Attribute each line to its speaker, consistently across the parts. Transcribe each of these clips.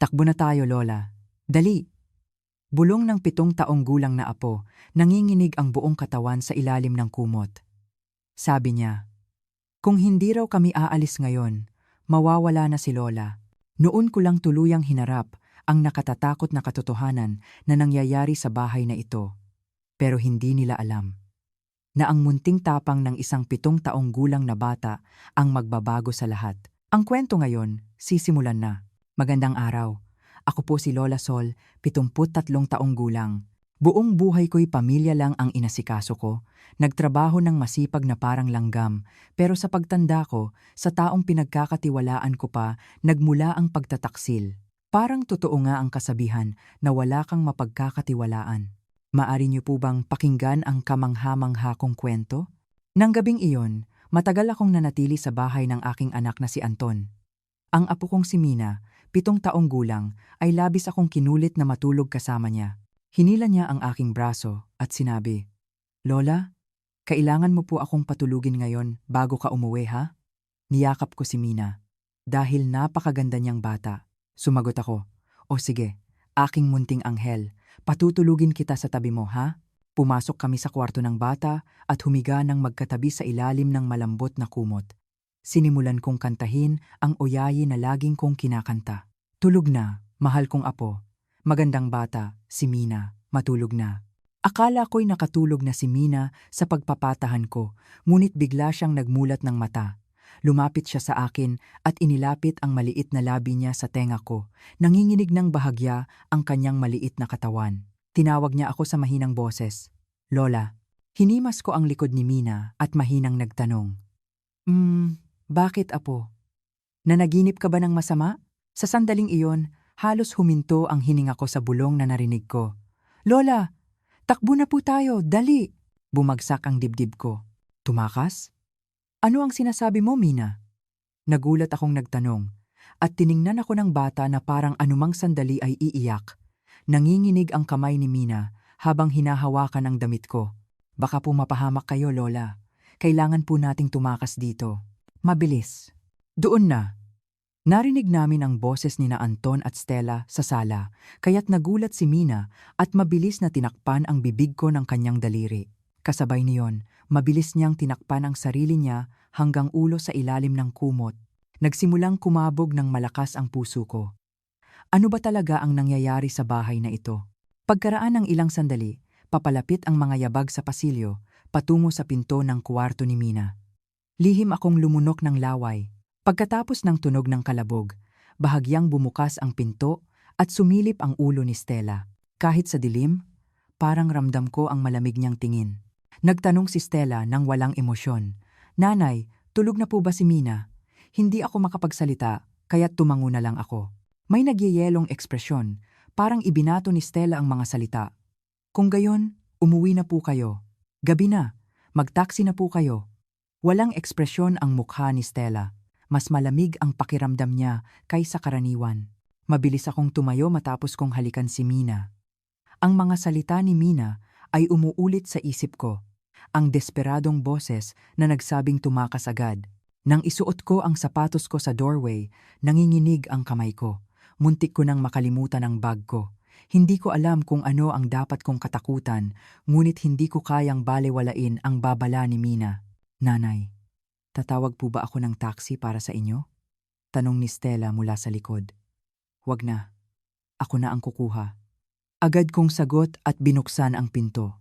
Speaker 1: Takbo na tayo, Lola. Dali! Bulong ng 7 taong gulang na apo, nanginginig ang buong katawan sa ilalim ng kumot. Sabi niya, kung hindi raw kami aalis ngayon, mawawala na si Lola. Noon ko lang tuluyang hinarap ang nakatatakot na katotohanan na nangyayari sa bahay na ito. Pero hindi nila alam na ang munting tapang ng isang 7 taong gulang na bata ang magbabago sa lahat. Ang kwento ngayon, sisimulan na. Magandang araw. Ako po si Lola Sol, 73 taong gulang. Buong buhay ko'y pamilya lang ang inasikaso ko. Nagtrabaho ng masipag na parang langgam, pero sa pagtanda ko, sa taong pinagkakatiwalaan ko pa, nagmula ang pagtataksil. Parang totoo nga ang kasabihan na wala kang mapagkakatiwalaan. Maari niyo po bang pakinggan ang kamangha-mangha kong kwento? Nang gabing iyon, matagal akong nanatili sa bahay ng aking anak na si Anton. Ang apo kong si Mina, 7 taong gulang, ay labis akong kinulit na matulog kasama niya. Hinila niya ang aking braso at sinabi, Lola, kailangan mo po akong patulugin ngayon bago ka umuwi ha? Niyakap ko si Mina. Dahil napakaganda niyang bata. Sumagot ako, o sige, aking munting anghel, patutulugin kita sa tabi mo ha? Pumasok kami sa kwarto ng bata at humiga ng magkatabi sa ilalim ng malambot na kumot. Sinimulan kong kantahin ang oyayi na laging kong kinakanta. Tulog na, mahal kong apo. Magandang bata, si Mina, matulog na. Akala ko'y nakatulog na si Mina sa pagpapatahan ko, ngunit bigla siyang nagmulat ng mata. Lumapit siya sa akin at inilapit ang maliit na labi niya sa tenga ko. Nanginginig ng bahagya ang kanyang maliit na katawan. Tinawag niya ako sa mahinang boses. Lola, hinimas ko ang likod ni Mina at mahinang nagtanong. Bakit apo? Nanaginip ka ba ng masama? Sa sandaling iyon, halos huminto ang hininga ko sa bulong na narinig ko. Lola, takbo na po tayo, dali! Bumagsak ang dibdib ko. Tumakas? Ano ang sinasabi mo, Mina? Nagulat akong nagtanong, at tiningnan ako ng bata na parang anumang sandali ay iiyak. Nanginginig ang kamay ni Mina habang hinahawakan ang damit ko. Baka po mapahamak kayo, Lola. Kailangan po nating tumakas dito. Mabilis. Doon na. Narinig namin ang boses ni na Anton at Stella sa sala, kaya't nagulat si Mina at mabilis na tinakpan ang bibig ko ng kanyang daliri. Kasabay niyon, mabilis niyang tinakpan ang sarili niya hanggang ulo sa ilalim ng kumot. Nagsimulang kumabog ng malakas ang puso ko. Ano ba talaga ang nangyayari sa bahay na ito? Pagkaraan ng ilang sandali, papalapit ang mga yabag sa pasilyo, patungo sa pinto ng kwarto ni Mina. Lihim akong lumunok ng laway. Pagkatapos ng tunog ng kalabog, bahagyang bumukas ang pinto at sumilip ang ulo ni Stella. Kahit sa dilim, parang ramdam ko ang malamig niyang tingin. Nagtanong si Stella nang walang emosyon. Nanay, tulog na po ba si Mina? Hindi ako makapagsalita, kaya't tumango na lang ako. May nagyayelong ekspresyon, parang ibinato ni Stella ang mga salita. Kung gayon, umuwi na po kayo. Gabi na, magtaksi na po kayo. Walang ekspresyon ang mukha ni Stella. Mas malamig ang pakiramdam niya kaysa karaniwan. Mabilis akong tumayo matapos kong halikan si Mina. Ang mga salita ni Mina ay umuulit sa isip ko. Ang desperadong boses na nagsabing tumakas agad. Nang isuot ko ang sapatos ko sa doorway, nanginginig ang kamay ko. Muntik ko nang makalimutan ang bag ko. Hindi ko alam kung ano ang dapat kong katakutan, ngunit hindi ko kayang balewalain ang babala ni Mina. Nanay, tatawag po ba ako ng taxi para sa inyo? Tanong ni Stella mula sa likod. Wag na. Ako na ang kukuha. Agad kong sagot at binuksan ang pinto.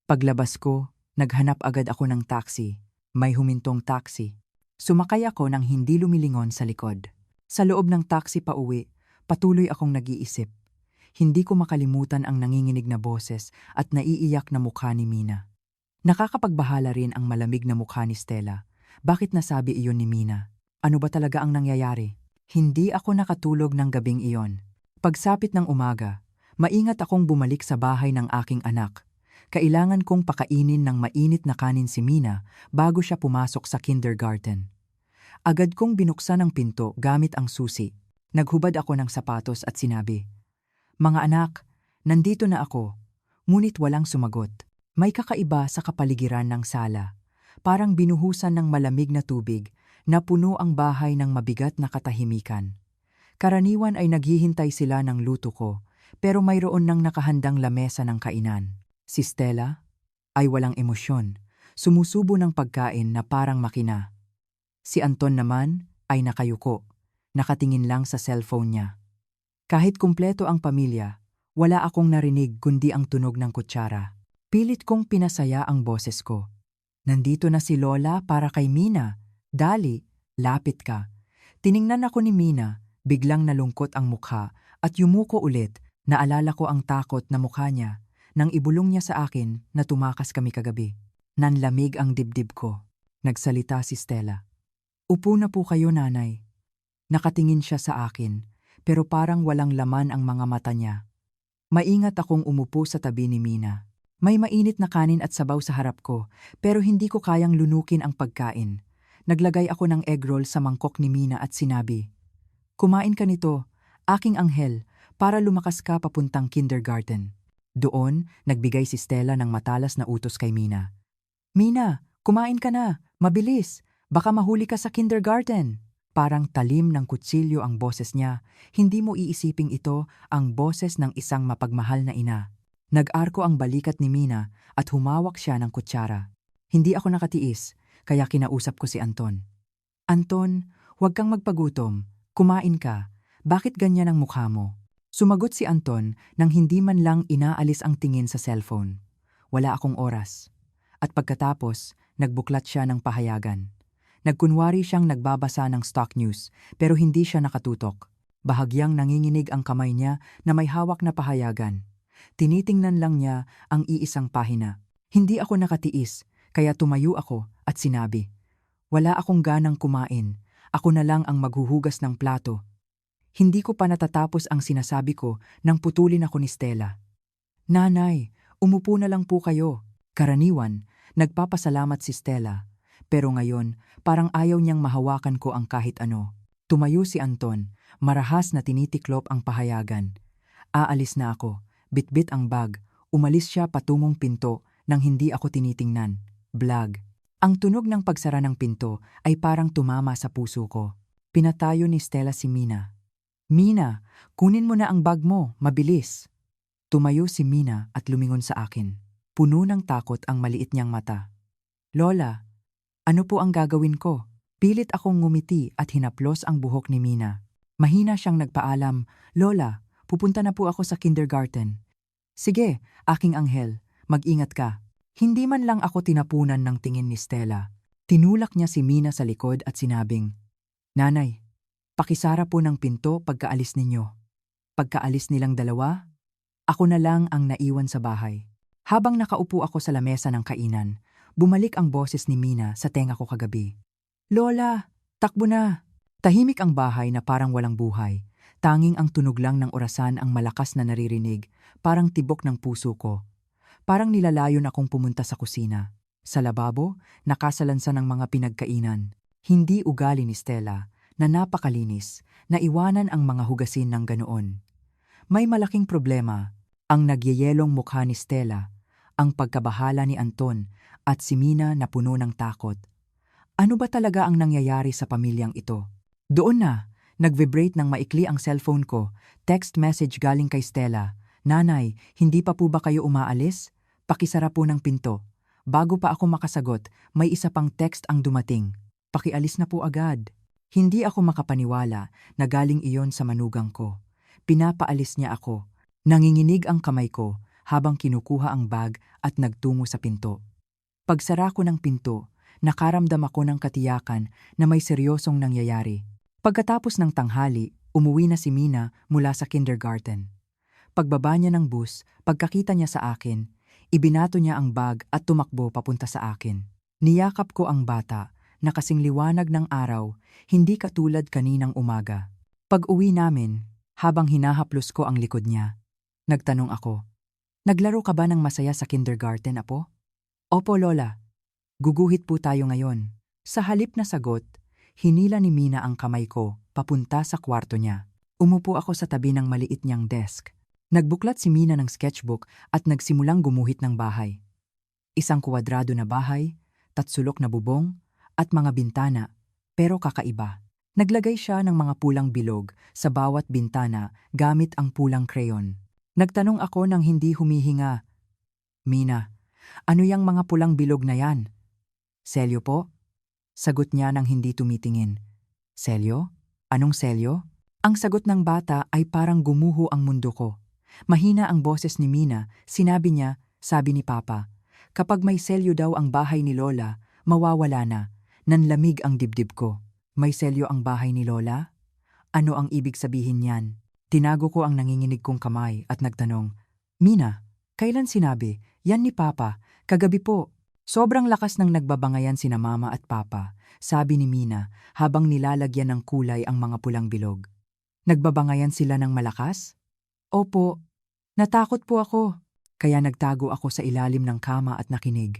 Speaker 1: Paglabas ko, naghanap agad ako ng taxi. May humintong taxi. Sumakay ako nang hindi lumilingon sa likod. Sa loob ng taxi pa uwi, patuloy akong nag-iisip. Hindi ko makalimutan ang nanginginig na boses at naiiyak na mukha ni Mina. Nakakapagbahala rin ang malamig na mukha ni Stella. Bakit nasabi iyon ni Mina? Ano ba talaga ang nangyayari? Hindi ako nakatulog ng gabing iyon. Pagsapit ng umaga, maingat akong bumalik sa bahay ng aking anak. Kailangan kong pakainin ng mainit na kanin si Mina bago siya pumasok sa kindergarten. Agad kong binuksan ang pinto gamit ang susi. Naghubad ako ng sapatos at sinabi, Mga anak, nandito na ako. Ngunit walang sumagot. May kakaiba sa kapaligiran ng sala. Parang binuhusan ng malamig na tubig na puno ang bahay ng mabigat na katahimikan. Karaniwan ay naghihintay sila ng luto ko, pero mayroon nang nakahandang lamesa ng kainan. Si Stella ay walang emosyon, sumusubo ng pagkain na parang makina. Si Anton naman ay nakayuko, nakatingin lang sa cellphone niya. Kahit kumpleto ang pamilya, wala akong narinig kundi ang tunog ng kutsara. Pilit kong pinasaya ang boses ko. Nandito na si Lola para kay Mina. Dali, lapit ka. Tiningnan ako ni Mina, biglang nalungkot ang mukha at yumuko ulit. Naalala ko ang takot na mukha niya nang ibulong niya sa akin na tumakas kami kagabi. Nanlamig ang dibdib ko. Nagsalita si Stella. Upo na po kayo, nanay. Nakatingin siya sa akin, pero parang walang laman ang mga mata niya. Maingat akong umupo sa tabi ni Mina. May mainit na kanin at sabaw sa harap ko, pero hindi ko kayang lunukin ang pagkain. Naglagay ako ng egg roll sa mangkok ni Mina at sinabi, "Kumain ka nito, aking anghel, para lumakas ka papuntang kindergarten." Doon, nagbigay si Stella ng matalas na utos kay Mina. "Mina, kumain ka na, mabilis, baka mahuli ka sa kindergarten." Parang talim ng kutsilyo ang boses niya, hindi mo iisiping ito ang boses ng isang mapagmahal na ina. Nag-arko ang balikat ni Mina at humawak siya ng kutsara. Hindi ako nakatiis, kaya kinausap ko si Anton. "Anton, huwag kang magpagutom. Kumain ka. Bakit ganyan ang mukha mo?" Sumagot si Anton nang hindi man lang inaalis ang tingin sa cellphone. Wala akong oras. At pagkatapos, nagbuklat siya ng pahayagan. Nagkunwari siyang nagbabasa ng stock news, pero hindi siya nakatutok. Bahagyang nanginginig ang kamay niya na may hawak na pahayagan. Tinitingnan lang niya ang iisang pahina. Hindi ako nakatiis, kaya tumayo ako at sinabi, "Wala akong ganang kumain. Ako na lang ang maghuhugas ng plato." Hindi ko pa natatapos ang sinasabi ko nang putulin ako ni Stella. "Nanay, umupo na lang po kayo." Karaniwan, nagpapasalamat si Stella. Pero ngayon, parang ayaw niyang mahawakan ko ang kahit ano. Tumayo si Anton, marahas na tinitiklop ang pahayagan. Aalis na ako. Bitbit ang bag, umalis siya patungong pinto nang hindi ako tinitingnan. Blag. Ang tunog ng pagsara ng pinto ay parang tumama sa puso ko. Pinatayo ni Stella si Mina. "Mina, kunin mo na ang bag mo, mabilis." Tumayo si Mina at lumingon sa akin. Puno ng takot ang maliit niyang mata. "Lola, ano po ang gagawin ko?" Pilit akong ngumiti at hinaplos ang buhok ni Mina. Mahina siyang nagpaalam, "Lola, pupunta na po ako sa kindergarten." "Sige, aking anghel, mag-ingat ka." Hindi man lang ako tinapunan ng tingin ni Stella. Tinulak niya si Mina sa likod at sinabing, "Nanay, pakisara po ng pinto pagkaalis ninyo." Pagkaalis nilang dalawa, ako na lang ang naiwan sa bahay. Habang nakaupo ako sa lamesa ng kainan, bumalik ang boses ni Mina sa tenga ko kagabi. "Lola, takbo na." Tahimik ang bahay na parang walang buhay. Tanging ang tunog lang ng orasan ang malakas na naririnig, parang tibok ng puso ko. Parang nilalayon akong pumunta sa kusina. Sa lababo, nakasalansan ng mga pinagkainan. Hindi ugali ni Stella, na napakalinis, na iwanan ang mga hugasin ng ganoon. May malaking problema, ang nagyayelong mukha ni Stella, ang pagkabahala ni Anton, at si Mina na puno ng takot. Ano ba talaga ang nangyayari sa pamilyang ito? Doon na, nag-vibrate ng maikli ang cellphone ko, text message galing kay Stella. "Nanay, hindi pa po ba kayo umaalis? Pakisara po ng pinto." Bago pa ako makasagot, may isa pang text ang dumating. "Pakialis na po agad." Hindi ako makapaniwala na galing iyon sa manugang ko. Pinapaalis niya ako. Nanginginig ang kamay ko habang kinukuha ang bag at nagtungo sa pinto. Pagsara ko ng pinto, nakaramdam ako ng katiyakan na may seryosong nangyayari. Pagkatapos ng tanghali, umuwi na si Mina mula sa kindergarten. Pagbaba niya ng bus, pagkakita niya sa akin, ibinato niya ang bag at tumakbo papunta sa akin. Niyakap ko ang bata na kasing liwanag ng araw, hindi katulad kaninang umaga. Pag-uwi namin, habang hinahaplos ko ang likod niya, nagtanong ako, "Naglaro ka ba ng masaya sa kindergarten, apo?" "Opo, Lola. Guguhit po tayo ngayon." Sa halip na sagot, hinila ni Mina ang kamay ko papunta sa kwarto niya. Umupo ako sa tabi ng maliit niyang desk. Nagbuklat si Mina ng sketchbook at nagsimulang gumuhit ng bahay. Isang kwadrado na bahay, tatsulok na bubong, at mga bintana, pero kakaiba. Naglagay siya ng mga pulang bilog sa bawat bintana gamit ang pulang crayon. Nagtanong ako nang hindi humihinga. Mina, ano yang mga pulang bilog na yan? Selyo po? Sagot niya nang hindi tumitingin. Selyo? Anong selyo? Ang sagot ng bata ay parang gumuho ang mundo ko. Mahina ang boses ni Mina, sinabi niya, sabi ni Papa, kapag may selyo daw ang bahay ni Lola, mawawala na. Nanlamig ang dibdib ko. May selyo ang bahay ni Lola? Ano ang ibig sabihin niyan? Tinago ko ang nanginginig kong kamay at nagtanong, Mina, kailan sinabi? Yan ni Papa, kagabi po. Sobrang lakas ng nagbabangayan sina Mama at Papa, sabi ni Mina habang nilalagyan ng kulay ang mga pulang bilog. Nagbabangayan sila ng malakas? Opo, natakot po ako. Kaya nagtago ako sa ilalim ng kama at nakinig.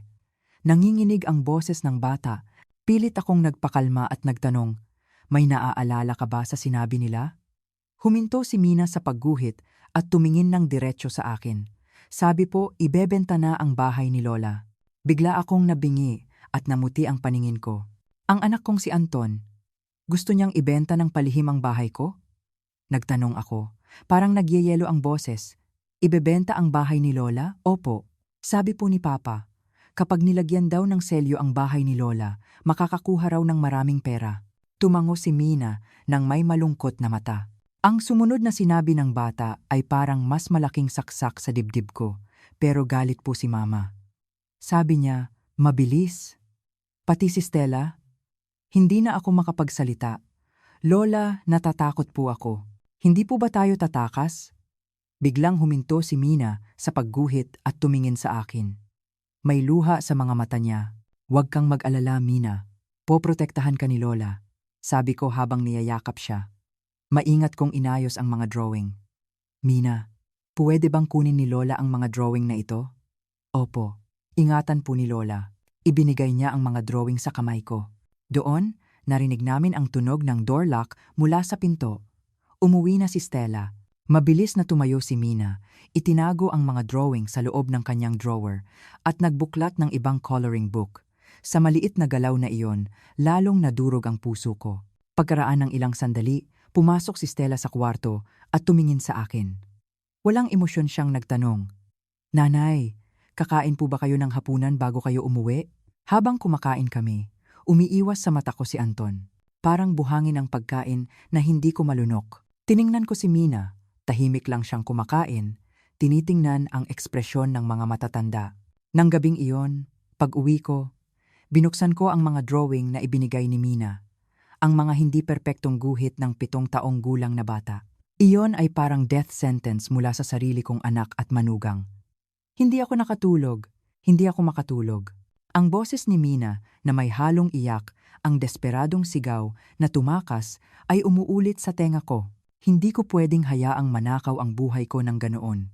Speaker 1: Nanginginig ang boses ng bata. Pilit akong nagpakalma at nagtanong, may naaalala ka ba sa sinabi nila? Huminto si Mina sa pagguhit at tumingin ng diretso sa akin. Sabi po, ibebenta na ang bahay ni Lola. Bigla akong nabingi at namuti ang paningin ko. Ang anak kong si Anton, gusto niyang ibenta ng palihim ang bahay ko? Nagtanong ako. Parang nagyeyelo ang boses. Ibebenta ang bahay ni Lola? Opo. Sabi po ni Papa, kapag nilagyan daw ng selyo ang bahay ni Lola, makakakuha raw ng maraming pera. Tumango si Mina nang may malungkot na mata. Ang sumunod na sinabi ng bata ay parang mas malaking saksak sa dibdib ko, pero galit po si Mama. Sabi niya, mabilis. Pati si Stella, hindi na ako makapagsalita. Lola, natatakot po ako. Hindi po ba tayo tatakas? Biglang huminto si Mina sa pagguhit at tumingin sa akin. May luha sa mga mata niya. Huwag kang mag-alala, Mina. Poprotektahan ka ni Lola. Sabi ko habang niyayakap siya. Maingat kong inayos ang mga drawing. Mina, pwede bang kunin ni Lola ang mga drawing na ito? Opo. Ingatan po ni Lola. Ibinigay niya ang mga drawing sa kamay ko. Doon, narinig namin ang tunog ng door lock mula sa pinto. Umuwi na si Stella. Mabilis na tumayo si Mina. Itinago ang mga drawing sa loob ng kanyang drawer at nagbuklat ng ibang coloring book. Sa maliit na galaw na iyon, lalong nadurog ang puso ko. Pagkaraan ng ilang sandali, pumasok si Stella sa kwarto at tumingin sa akin. Walang emosyon siyang nagtanong, Nanay, kakain po ba kayo ng hapunan bago kayo umuwi? Habang kumakain kami, umiiwas sa mata ko si Anton. Parang buhangin ang pagkain na hindi ko malunok. Tiningnan ko si Mina, tahimik lang siyang kumakain, tinitingnan ang ekspresyon ng mga matatanda. Nang gabing iyon, pag-uwi ko, binuksan ko ang mga drawing na ibinigay ni Mina. Ang mga hindi perpektong guhit ng 7 taong gulang na bata. Iyon ay parang death sentence mula sa sarili kong anak at manugang. Hindi ako makatulog. Ang boses ni Mina na may halong iyak, ang desperadong sigaw na tumakas ay umuulit sa tenga ko. Hindi ko pwedeng hayaang manakaw ang buhay ko ng ganoon.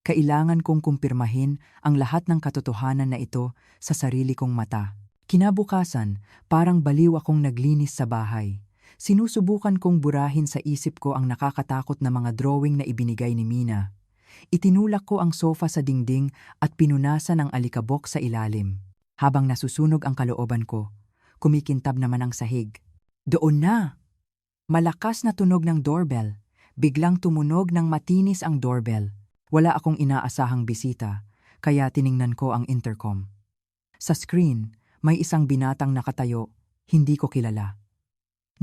Speaker 1: Kailangan kong kumpirmahin ang lahat ng katotohanan na ito sa sarili kong mata. Kinabukasan, parang baliw akong naglinis sa bahay. Sinusubukan kong burahin sa isip ko ang nakakatakot na mga drawing na ibinigay ni Mina. Itinulak ko ang sofa sa dingding at pinunasan ang alikabok sa ilalim. Habang nasusunog ang kalooban ko, kumikintab naman ang sahig. Doon na! Malakas na tunog ng doorbell. Biglang tumunog ng matinis ang doorbell. Wala akong inaasahang bisita, kaya tiningnan ko ang intercom. Sa screen, may isang binatang nakatayo, hindi ko kilala.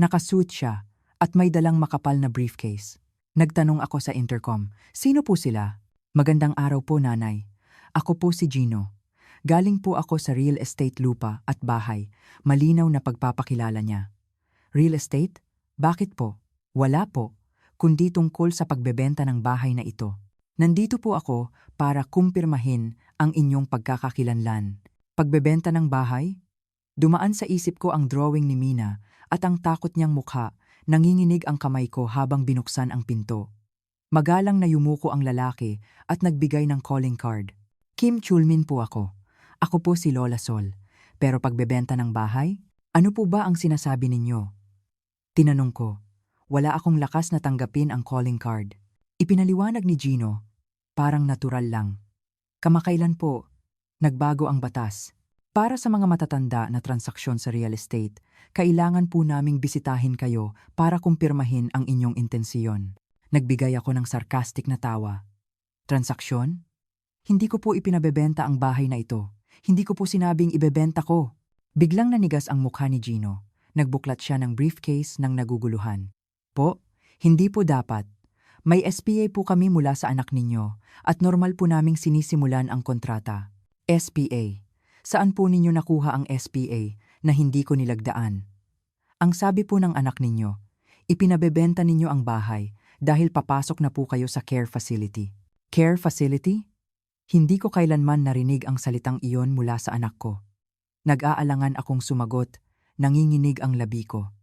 Speaker 1: Nakasuit siya at may dalang makapal na briefcase. Nagtanong ako sa intercom, sino po sila? Magandang araw po, nanay. Ako po si Gino. Galing po ako sa real estate lupa at bahay. Malinaw na pagpapakilala niya. Real estate? Bakit po? Wala po, kundi tungkol sa pagbebenta ng bahay na ito. Nandito po ako para kumpirmahin ang inyong pagkakakilanlan. Pagbebenta ng bahay? Dumaan sa isip ko ang drawing ni Mina at ang takot niyang mukha, nanginginig ang kamay ko habang binuksan ang pinto. Magalang na yumuko ang lalaki at nagbigay ng calling card. Kim Chulmin po ako. Ako po si Lola Sol. Pero pagbebenta ng bahay? Ano po ba ang sinasabi ninyo? Tinanong ko. Wala akong lakas na tanggapin ang calling card. Ipinaliwanag ni Gino. Parang natural lang. Kamakailan po, nagbago ang batas. Para sa mga matatanda na transaksyon sa real estate, kailangan po naming bisitahin kayo para kumpirmahin ang inyong intensyon. Nagbigay ako ng sarcastic na tawa. Transaksyon? Hindi ko po ipinabebenta ang bahay na ito. Hindi ko po sinabing ibebenta ko. Biglang nanigas ang mukha ni Gino. Nagbuklat siya ng briefcase ng naguguluhan. Po, hindi po dapat. May SPA po kami mula sa anak ninyo at normal po naming sinisimulan ang kontrata. SPA. Saan po ninyo nakuha ang SPA na hindi ko nilagdaan? Ang sabi po ng anak ninyo, ipinabebenta ninyo ang bahay dahil papasok na po kayo sa care facility. Care facility? Hindi ko kailanman narinig ang salitang iyon mula sa anak ko. Nag-aalangan akong sumagot, nanginginig ang labi ko.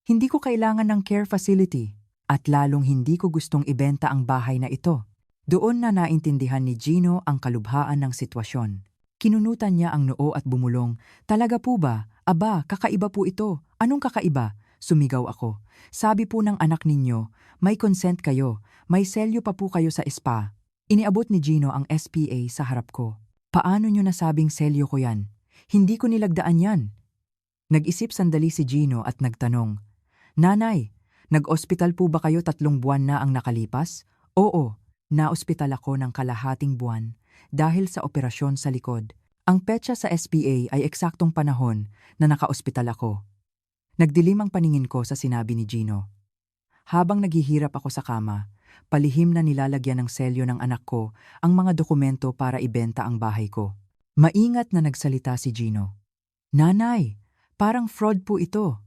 Speaker 1: Hindi ko kailangan ng care facility at lalong hindi ko gustong ibenta ang bahay na ito. Doon na naintindihan ni Gino ang kalubhaan ng sitwasyon. Kinunutan niya ang noo at bumulong, talaga po ba? Aba, kakaiba po ito. Anong kakaiba? Sumigaw ako. Sabi po ng anak ninyo, may consent kayo, may selyo pa po kayo sa spa. Iniabot ni Gino ang SPA sa harap ko. Paano nyo nasabing selyo ko yan? Hindi ko nilagdaan yan. Nag-isip sandali si Gino at nagtanong, Nanay, nag-ospital po ba kayo 3 buwan na ang nakalipas? Oo, na-ospital ako ng kalahating buwan dahil sa operasyon sa likod. Ang petsa sa SPA ay eksaktong panahon na naka-ospital ako. Nagdilim ang paningin ko sa sinabi ni Gino. Habang naghihirap ako sa kama, palihim na nilalagyan ng selyo ng anak ko ang mga dokumento para ibenta ang bahay ko. Maingat na nagsalita si Gino. Nanay, parang fraud po ito.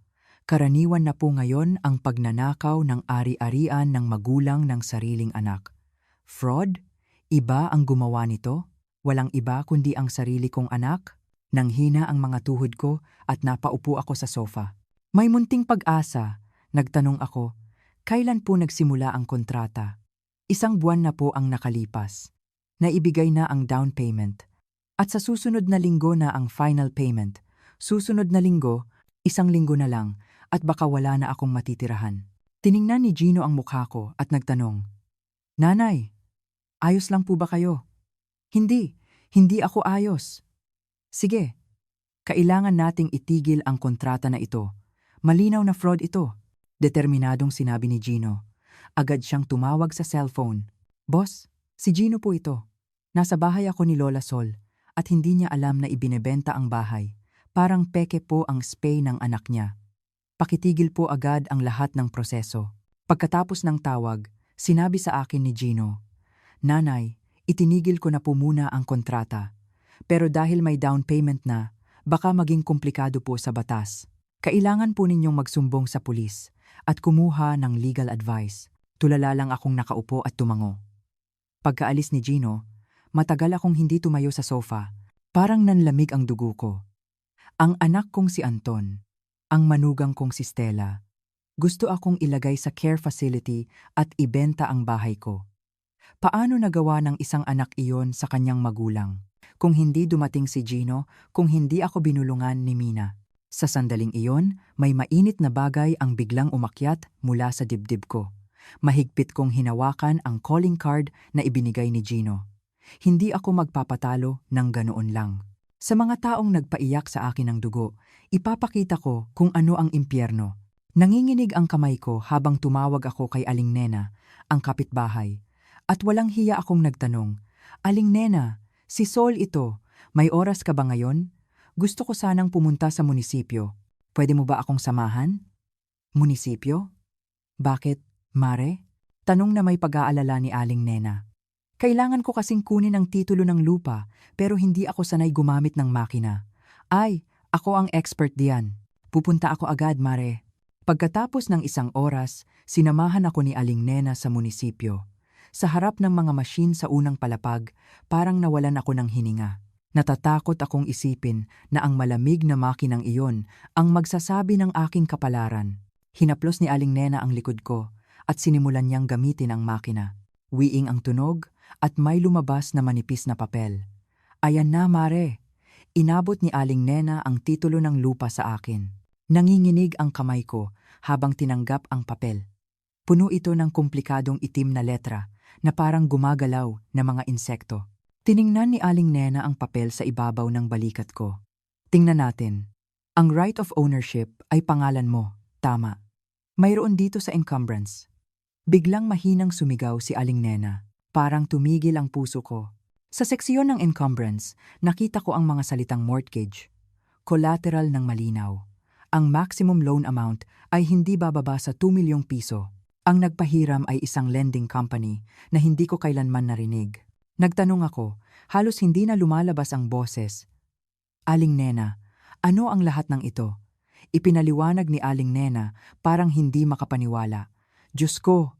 Speaker 1: Karaniwan na po ngayon ang pagnanakaw ng ari-arian ng magulang ng sariling anak. Fraud? Iba ang gumawa nito? Walang iba kundi ang sarili kong anak? Nanghina ang mga tuhod ko at napaupo ako sa sofa. May munting pag-asa. Nagtanong ako, kailan po nagsimula ang kontrata? 1 buwan na po ang nakalipas. Naibigay na ang down payment. At sa susunod na linggo na ang final payment. Susunod na linggo, 1 linggo na lang at baka wala na akong matitirahan. Tiningnan ni Gino ang mukha ko at nagtanong, Nanay, ayos lang po ba kayo? Hindi ako ayos. Sige, kailangan nating itigil ang kontrata na ito. Malinaw na fraud ito. Determinadong sinabi ni Gino. Agad siyang tumawag sa cellphone. Boss, si Gino po ito. Nasa bahay ako ni Lola Sol at hindi niya alam na ibinebenta ang bahay. Parang peke po ang SPA ng anak niya. Pakitigil po agad ang lahat ng proseso. Pagkatapos ng tawag, sinabi sa akin ni Gino, Nanay, itinigil ko na po muna ang kontrata. Pero dahil may down payment na, baka maging komplikado po sa batas. Kailangan po ninyong magsumbong sa pulis at kumuha ng legal advice. Tulala lang akong nakaupo at tumango. Pagkaalis ni Gino, matagal akong hindi tumayo sa sofa. Parang nanlamig ang dugo ko. Ang anak kong si Anton, ang manugang kong si Stella. Gusto akong ilagay sa care facility at ibenta ang bahay ko. Paano nagawa ng isang anak iyon sa kanyang magulang? Kung hindi dumating si Gino, kung hindi ako binulungan ni Mina. Sa sandaling iyon, may mainit na bagay ang biglang umakyat mula sa dibdib ko. Mahigpit kong hinawakan ang calling card na ibinigay ni Gino. Hindi ako magpapatalo ng ganoon lang. Sa mga taong nagpaiyak sa akin ng dugo, ipapakita ko kung ano ang impyerno. Nanginginig ang kamay ko habang tumawag ako kay Aling Nena, ang kapitbahay. At walang hiya akong nagtanong, Aling Nena, si Sol ito, may oras ka ba ngayon? Gusto ko sanang pumunta sa munisipyo. Pwede mo ba akong samahan? Munisipyo? Bakit, Mare? Tanong na may pag-aalala ni Aling Nena. Kailangan ko kasing kunin ang titulo ng lupa pero hindi ako sanay gumamit ng makina. Ay, ako ang expert diyan. Pupunta ako agad, Mare. Pagkatapos ng 1 oras, sinamahan ako ni Aling Nena sa munisipyo. Sa harap ng mga machine sa unang palapag, parang nawalan ako ng hininga. Natatakot akong isipin na ang malamig na makinang iyon ang magsasabi ng aking kapalaran. Hinaplos ni Aling Nena ang likod ko at sinimulan niyang gamitin ang makina. Wiing ang tunog at may lumabas na manipis na papel. Ayan na, Mare. Inabot ni Aling Nena ang titulo ng lupa sa akin. Nanginginig ang kamay ko habang tinanggap ang papel. Puno ito ng komplikadong itim na letra na parang gumagalaw na mga insekto. Tiningnan ni Aling Nena ang papel sa ibabaw ng balikat ko. Tingnan natin. Ang right of ownership ay pangalan mo, tama. Mayroon dito sa encumbrance. Biglang mahinang sumigaw si Aling Nena. Parang tumigil ang puso ko. Sa seksyon ng encumbrance, nakita ko ang mga salitang mortgage. Collateral ng malinaw. Ang maximum loan amount ay hindi bababa sa 2 milyong piso. Ang nagpahiram ay isang lending company na hindi ko kailanman narinig. Nagtanong ako, halos hindi na lumalabas ang boses. Aling Nena, ano ang lahat ng ito? Ipinaliwanag ni Aling Nena parang hindi makapaniwala. Diyos ko,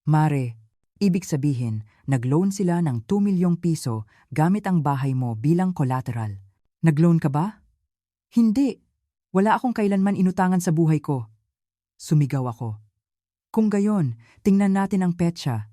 Speaker 1: Mare, ibig sabihin, nag-loan sila ng 2 milyong piso gamit ang bahay mo bilang collateral. Nag-loan ka ba? Hindi. Wala akong kailanman inutangan sa buhay ko. Sumigaw ako. Kung gayon, tingnan natin ang petsa.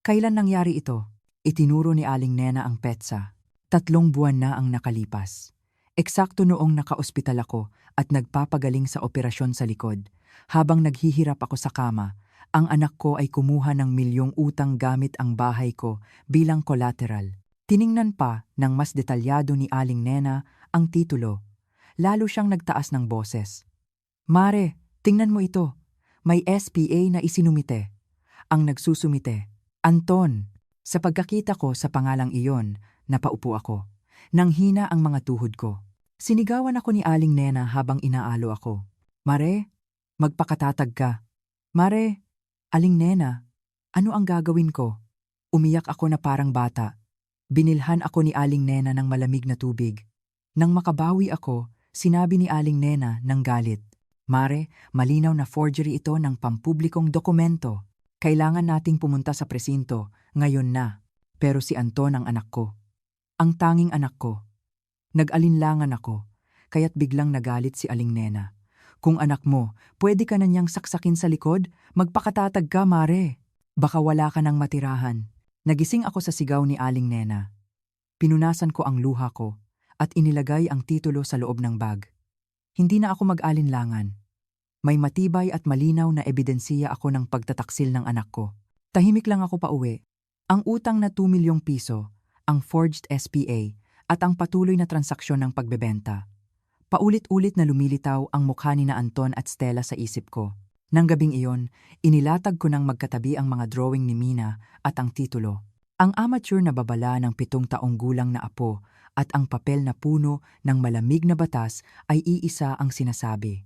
Speaker 1: Kailan nangyari ito? Itinuro ni Aling Nena ang petsa. 3 buwan na ang nakalipas. Eksakto noong nakaospital ako at nagpapagaling sa operasyon sa likod. Habang naghihirap ako sa kama, ang anak ko ay kumuha ng milyong utang gamit ang bahay ko bilang collateral. Tiningnan pa ng mas detalyado ni Aling Nena ang titulo. Lalo siyang nagtaas ng boses. Mare, tingnan mo ito. May SPA na isinumite. Ang nagsusumite, Anton. Sa pagkakita ko sa pangalang iyon, napaupo ako. Nanghina ang mga tuhod ko. Sinigawan ako ni Aling Nena habang inaalo ako. Mare, magpakatatag ka. Mare, Aling Nena, ano ang gagawin ko? Umiyak ako na parang bata. Binilhan ako ni Aling Nena ng malamig na tubig. Nang makabawi ako, sinabi ni Aling Nena ng galit. Mare, malinaw na forgery ito ng pampublikong dokumento. Kailangan nating pumunta sa presinto, ngayon na. Pero si Anton ang anak ko. Ang tanging anak ko. Nag-alinlangan ako, kaya't biglang nagalit si Aling Nena. Kung anak mo, pwede ka na niyang saksakin sa likod, magpakatatag ka, Mare. Baka wala ka nang matirahan. Nagising ako sa sigaw ni Aling Nena. Pinunasan ko ang luha ko at inilagay ang titulo sa loob ng bag. Hindi na ako mag-alinlangan. May matibay at malinaw na ebidensiya ako ng pagtataksil ng anak ko. Tahimik lang ako pauwi. Ang utang na 2 milyong piso, ang forged SPA, at ang patuloy na transaksyon ng pagbebenta. Paulit-ulit na lumilitaw ang mukha ni na Anton at Stella sa isip ko. Nang gabing iyon, inilatag ko ng magkatabi ang mga drawing ni Mina at ang titulo. Ang amateur na babala ng 7 taong gulang na apo at ang papel na puno ng malamig na batas ay iisa ang sinasabi.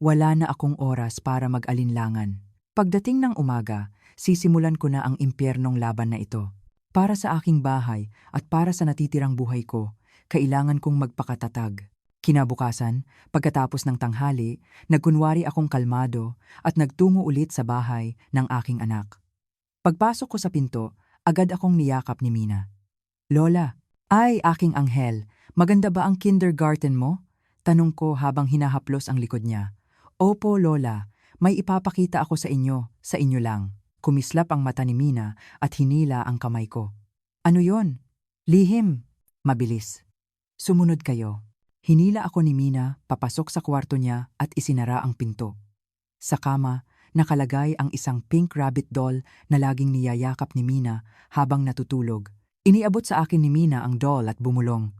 Speaker 1: Wala na akong oras para mag-alinlangan. Pagdating ng umaga, sisimulan ko na ang impyernong laban na ito. Para sa aking bahay at para sa natitirang buhay ko, kailangan kong magpakatatag. Kinabukasan, pagkatapos ng tanghali, nagkunwari akong kalmado at nagtungo ulit sa bahay ng aking anak. Pagpasok ko sa pinto, agad akong niyakap ni Mina. Lola, ay aking anghel, maganda ba ang kindergarten mo? Tanong ko habang hinahaplos ang likod niya. Opo, Lola, may ipapakita ako sa inyo lang. Kumislap ang mata ni Mina at hinila ang kamay ko. Ano yon? Lihim. Mabilis. Sumunod kayo. Hinila ako ni Mina, papasok sa kwarto niya at isinara ang pinto. Sa kama, nakalagay ang isang pink rabbit doll na laging niyayakap ni Mina habang natutulog. Iniabot sa akin ni Mina ang doll at bumulong.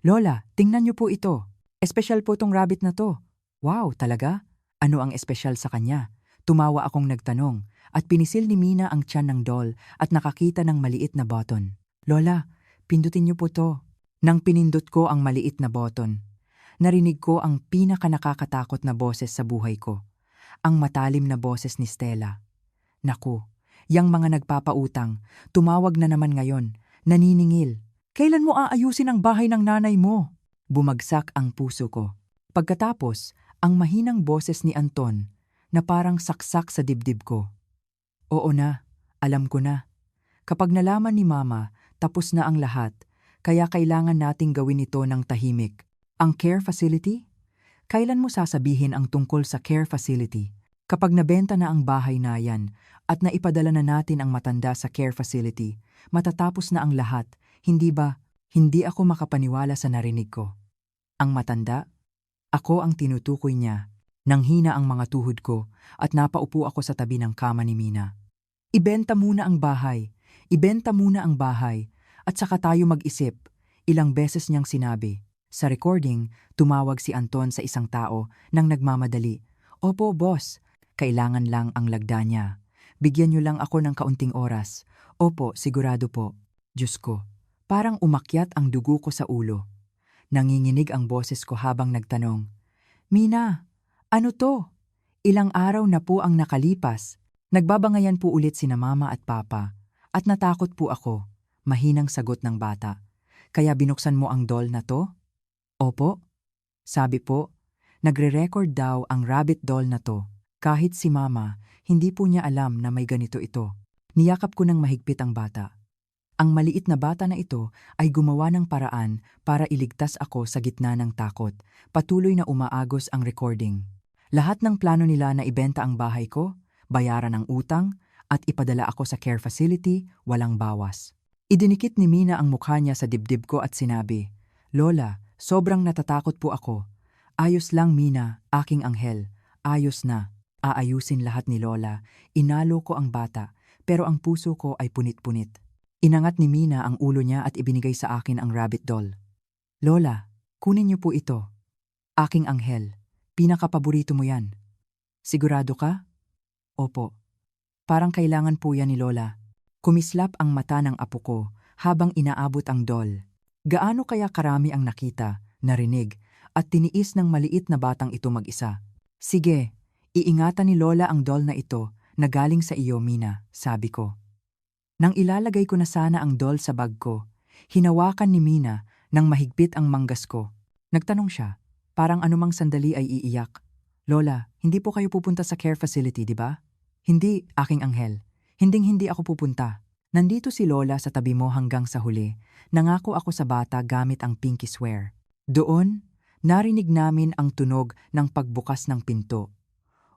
Speaker 1: Lola, tingnan niyo po ito. Espesyal po tong rabbit na to. Wow, talaga? Ano ang espesyal sa kanya? Tumawa akong nagtanong at pinisil ni Mina ang tiyan ng doll at nakakita ng maliit na button. Lola, pindutin niyo po to. Nang pinindot ko ang maliit na button, narinig ko ang pinakanakakatakot na boses sa buhay ko. Ang matalim na boses ni Stella. Naku, yang mga nagpapautang, tumawag na naman ngayon, naniningil. Kailan mo aayusin ang bahay ng nanay mo? Bumagsak ang puso ko. Pagkatapos, ang mahinang boses ni Anton na parang saksak sa dibdib ko. Oo na, alam ko na. Kapag nalaman ni Mama, tapos na ang lahat, kaya kailangan nating gawin ito ng tahimik. Ang care facility? Kailan mo sasabihin ang tungkol sa care facility? Kapag nabenta na ang bahay na yan at naipadala na natin ang matanda sa care facility, matatapos na ang lahat, hindi ba? Hindi ako makapaniwala sa narinig ko. Ang matanda? Ako ang tinutukoy niya. Nanghina ang mga tuhod ko at napaupo ako sa tabi ng kama ni Mina. Ibenta muna ang bahay. Ibenta muna ang bahay. At saka tayo mag-isip. Ilang beses niyang sinabi. Sa recording, tumawag si Anton sa isang tao nang nagmamadali. Opo, boss. Kailangan lang ang lagda niya. Bigyan niyo lang ako ng kaunting oras. Opo, sigurado po. Diyos ko, parang umakyat ang dugo ko sa ulo. Nanginginig ang boses ko habang nagtanong. Mina, ano to? Ilang araw na po ang nakalipas. Nagbabangayan po ulit sina mama at papa. At natakot po ako. Mahinang sagot ng bata. Kaya binuksan mo ang doll na to? Opo. Sabi po, nagre-record daw ang rabbit doll na to. Kahit si mama, hindi po niya alam na may ganito ito. Niyakap ko ng mahigpit ang bata. Ang maliit na bata na ito ay gumawa ng paraan para iligtas ako sa gitna ng takot. Patuloy na umaagos ang recording. Lahat ng plano nila na ibenta ang bahay ko, bayaran ang utang, at ipadala ako sa care facility, walang bawas. Idinikit ni Mina ang mukha niya sa dibdib ko at sinabi, Lola, sobrang natatakot po ako. Ayos lang Mina, aking anghel. Ayos na. Aayusin lahat ni Lola. Inalo ko ang bata, pero ang puso ko ay punit-punit. Inangat ni Mina ang ulo niya at ibinigay sa akin ang rabbit doll. Lola, kunin niyo po ito. Aking anghel, pinakapaborito mo yan. Sigurado ka? Opo. Parang kailangan po yan ni Lola. Kumislap ang mata ng apo ko habang inaabot ang doll. Gaano kaya karami ang nakita, narinig, at tiniis ng maliit na batang ito mag-isa. Sige, iingatan ni Lola ang doll na ito na galing sa iyo, Mina, sabi ko. Nang ilalagay ko na sana ang doll sa bag ko, hinawakan ni Mina nang mahigpit ang manggas ko. Nagtanong siya, parang anumang sandali ay iiyak. Lola, hindi po kayo pupunta sa care facility, di ba? Hindi, aking anghel. Hinding-hindi ako pupunta. Nandito si Lola sa tabi mo hanggang sa huli. Nangako ako sa bata gamit ang pinky swear. Doon, narinig namin ang tunog ng pagbukas ng pinto.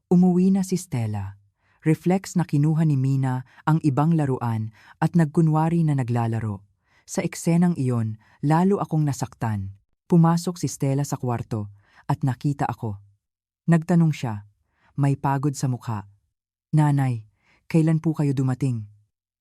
Speaker 1: Umuwi na si Stella. Reflex na kinuha ni Mina ang ibang laruan at nagkunwari na naglalaro. Sa eksenang iyon, lalo akong nasaktan. Pumasok si Stella sa kwarto at nakita ako. Nagtanong siya, may pagod sa mukha. Nanay, kailan po kayo dumating?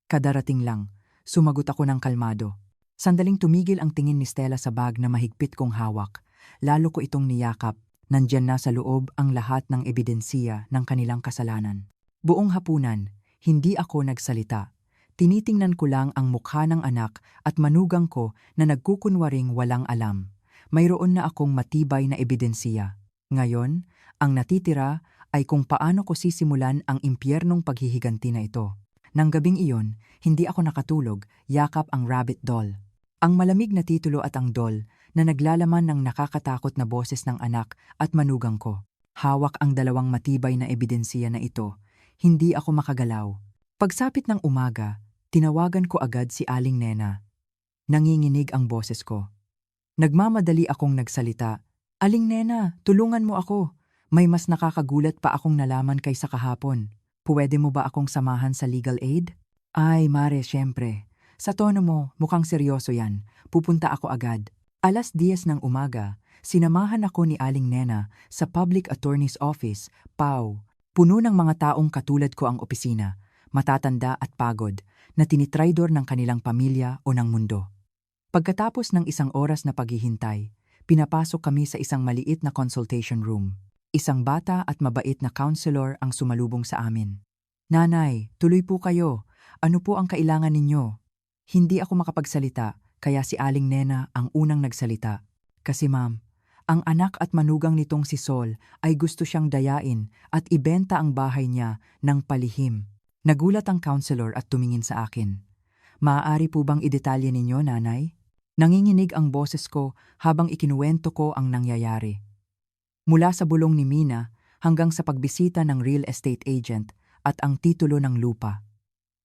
Speaker 1: Kadarating lang, sumagot ako ng kalmado. Sandaling tumigil ang tingin ni Stella sa bag na mahigpit kong hawak. Lalo ko itong niyakap, nandyan na sa loob ang lahat ng ebidensiya ng kanilang kasalanan. Buong hapunan, hindi ako nagsalita. Tinitingnan ko lang ang mukha ng anak at manugang ko na nagkukunwaring walang alam. Mayroon na akong matibay na ebidensiya. Ngayon, ang natitira ay kung paano ko sisimulan ang impyernong paghihiganti na ito. Nang gabing iyon, hindi ako nakatulog, yakap ang rabbit doll. Ang malamig na titulo at ang doll na naglalaman ng nakakatakot na boses ng anak at manugang ko. Hawak ang dalawang matibay na ebidensiya na ito. Hindi ako makagalaw. Pagsapit ng umaga, tinawagan ko agad si Aling Nena. Nanginginig ang boses ko. Nagmamadali akong nagsalita. Aling Nena, tulungan mo ako. May mas nakakagulat pa akong nalaman kaysa kahapon. Pwede mo ba akong samahan sa legal aid? Ay, Mare, syempre. Sa tono mo, mukhang seryoso yan. Pupunta ako agad. 10:00 ng umaga, sinamahan ako ni Aling Nena sa Public Attorney's Office, PAO. Puno ng mga taong katulad ko ang opisina, matatanda at pagod, na tinitraydor ng kanilang pamilya o ng mundo. Pagkatapos ng 1 oras na paghihintay, pinapasok kami sa isang maliit na consultation room. Isang bata at mabait na counselor ang sumalubong sa amin. Nanay, tuloy po kayo. Ano po ang kailangan ninyo? Hindi ako makapagsalita, kaya si Aling Nena ang unang nagsalita. Kasi ma'am, ang anak at manugang nitong si Sol ay gusto siyang dayain at ibenta ang bahay niya ng palihim. Nagulat ang counselor at tumingin sa akin. Maaari po bang idetalye ninyo, nanay? Nanginginig ang boses ko habang ikinuwento ko ang nangyayari. Mula sa bulong ni Mina hanggang sa pagbisita ng real estate agent at ang titulo ng lupa.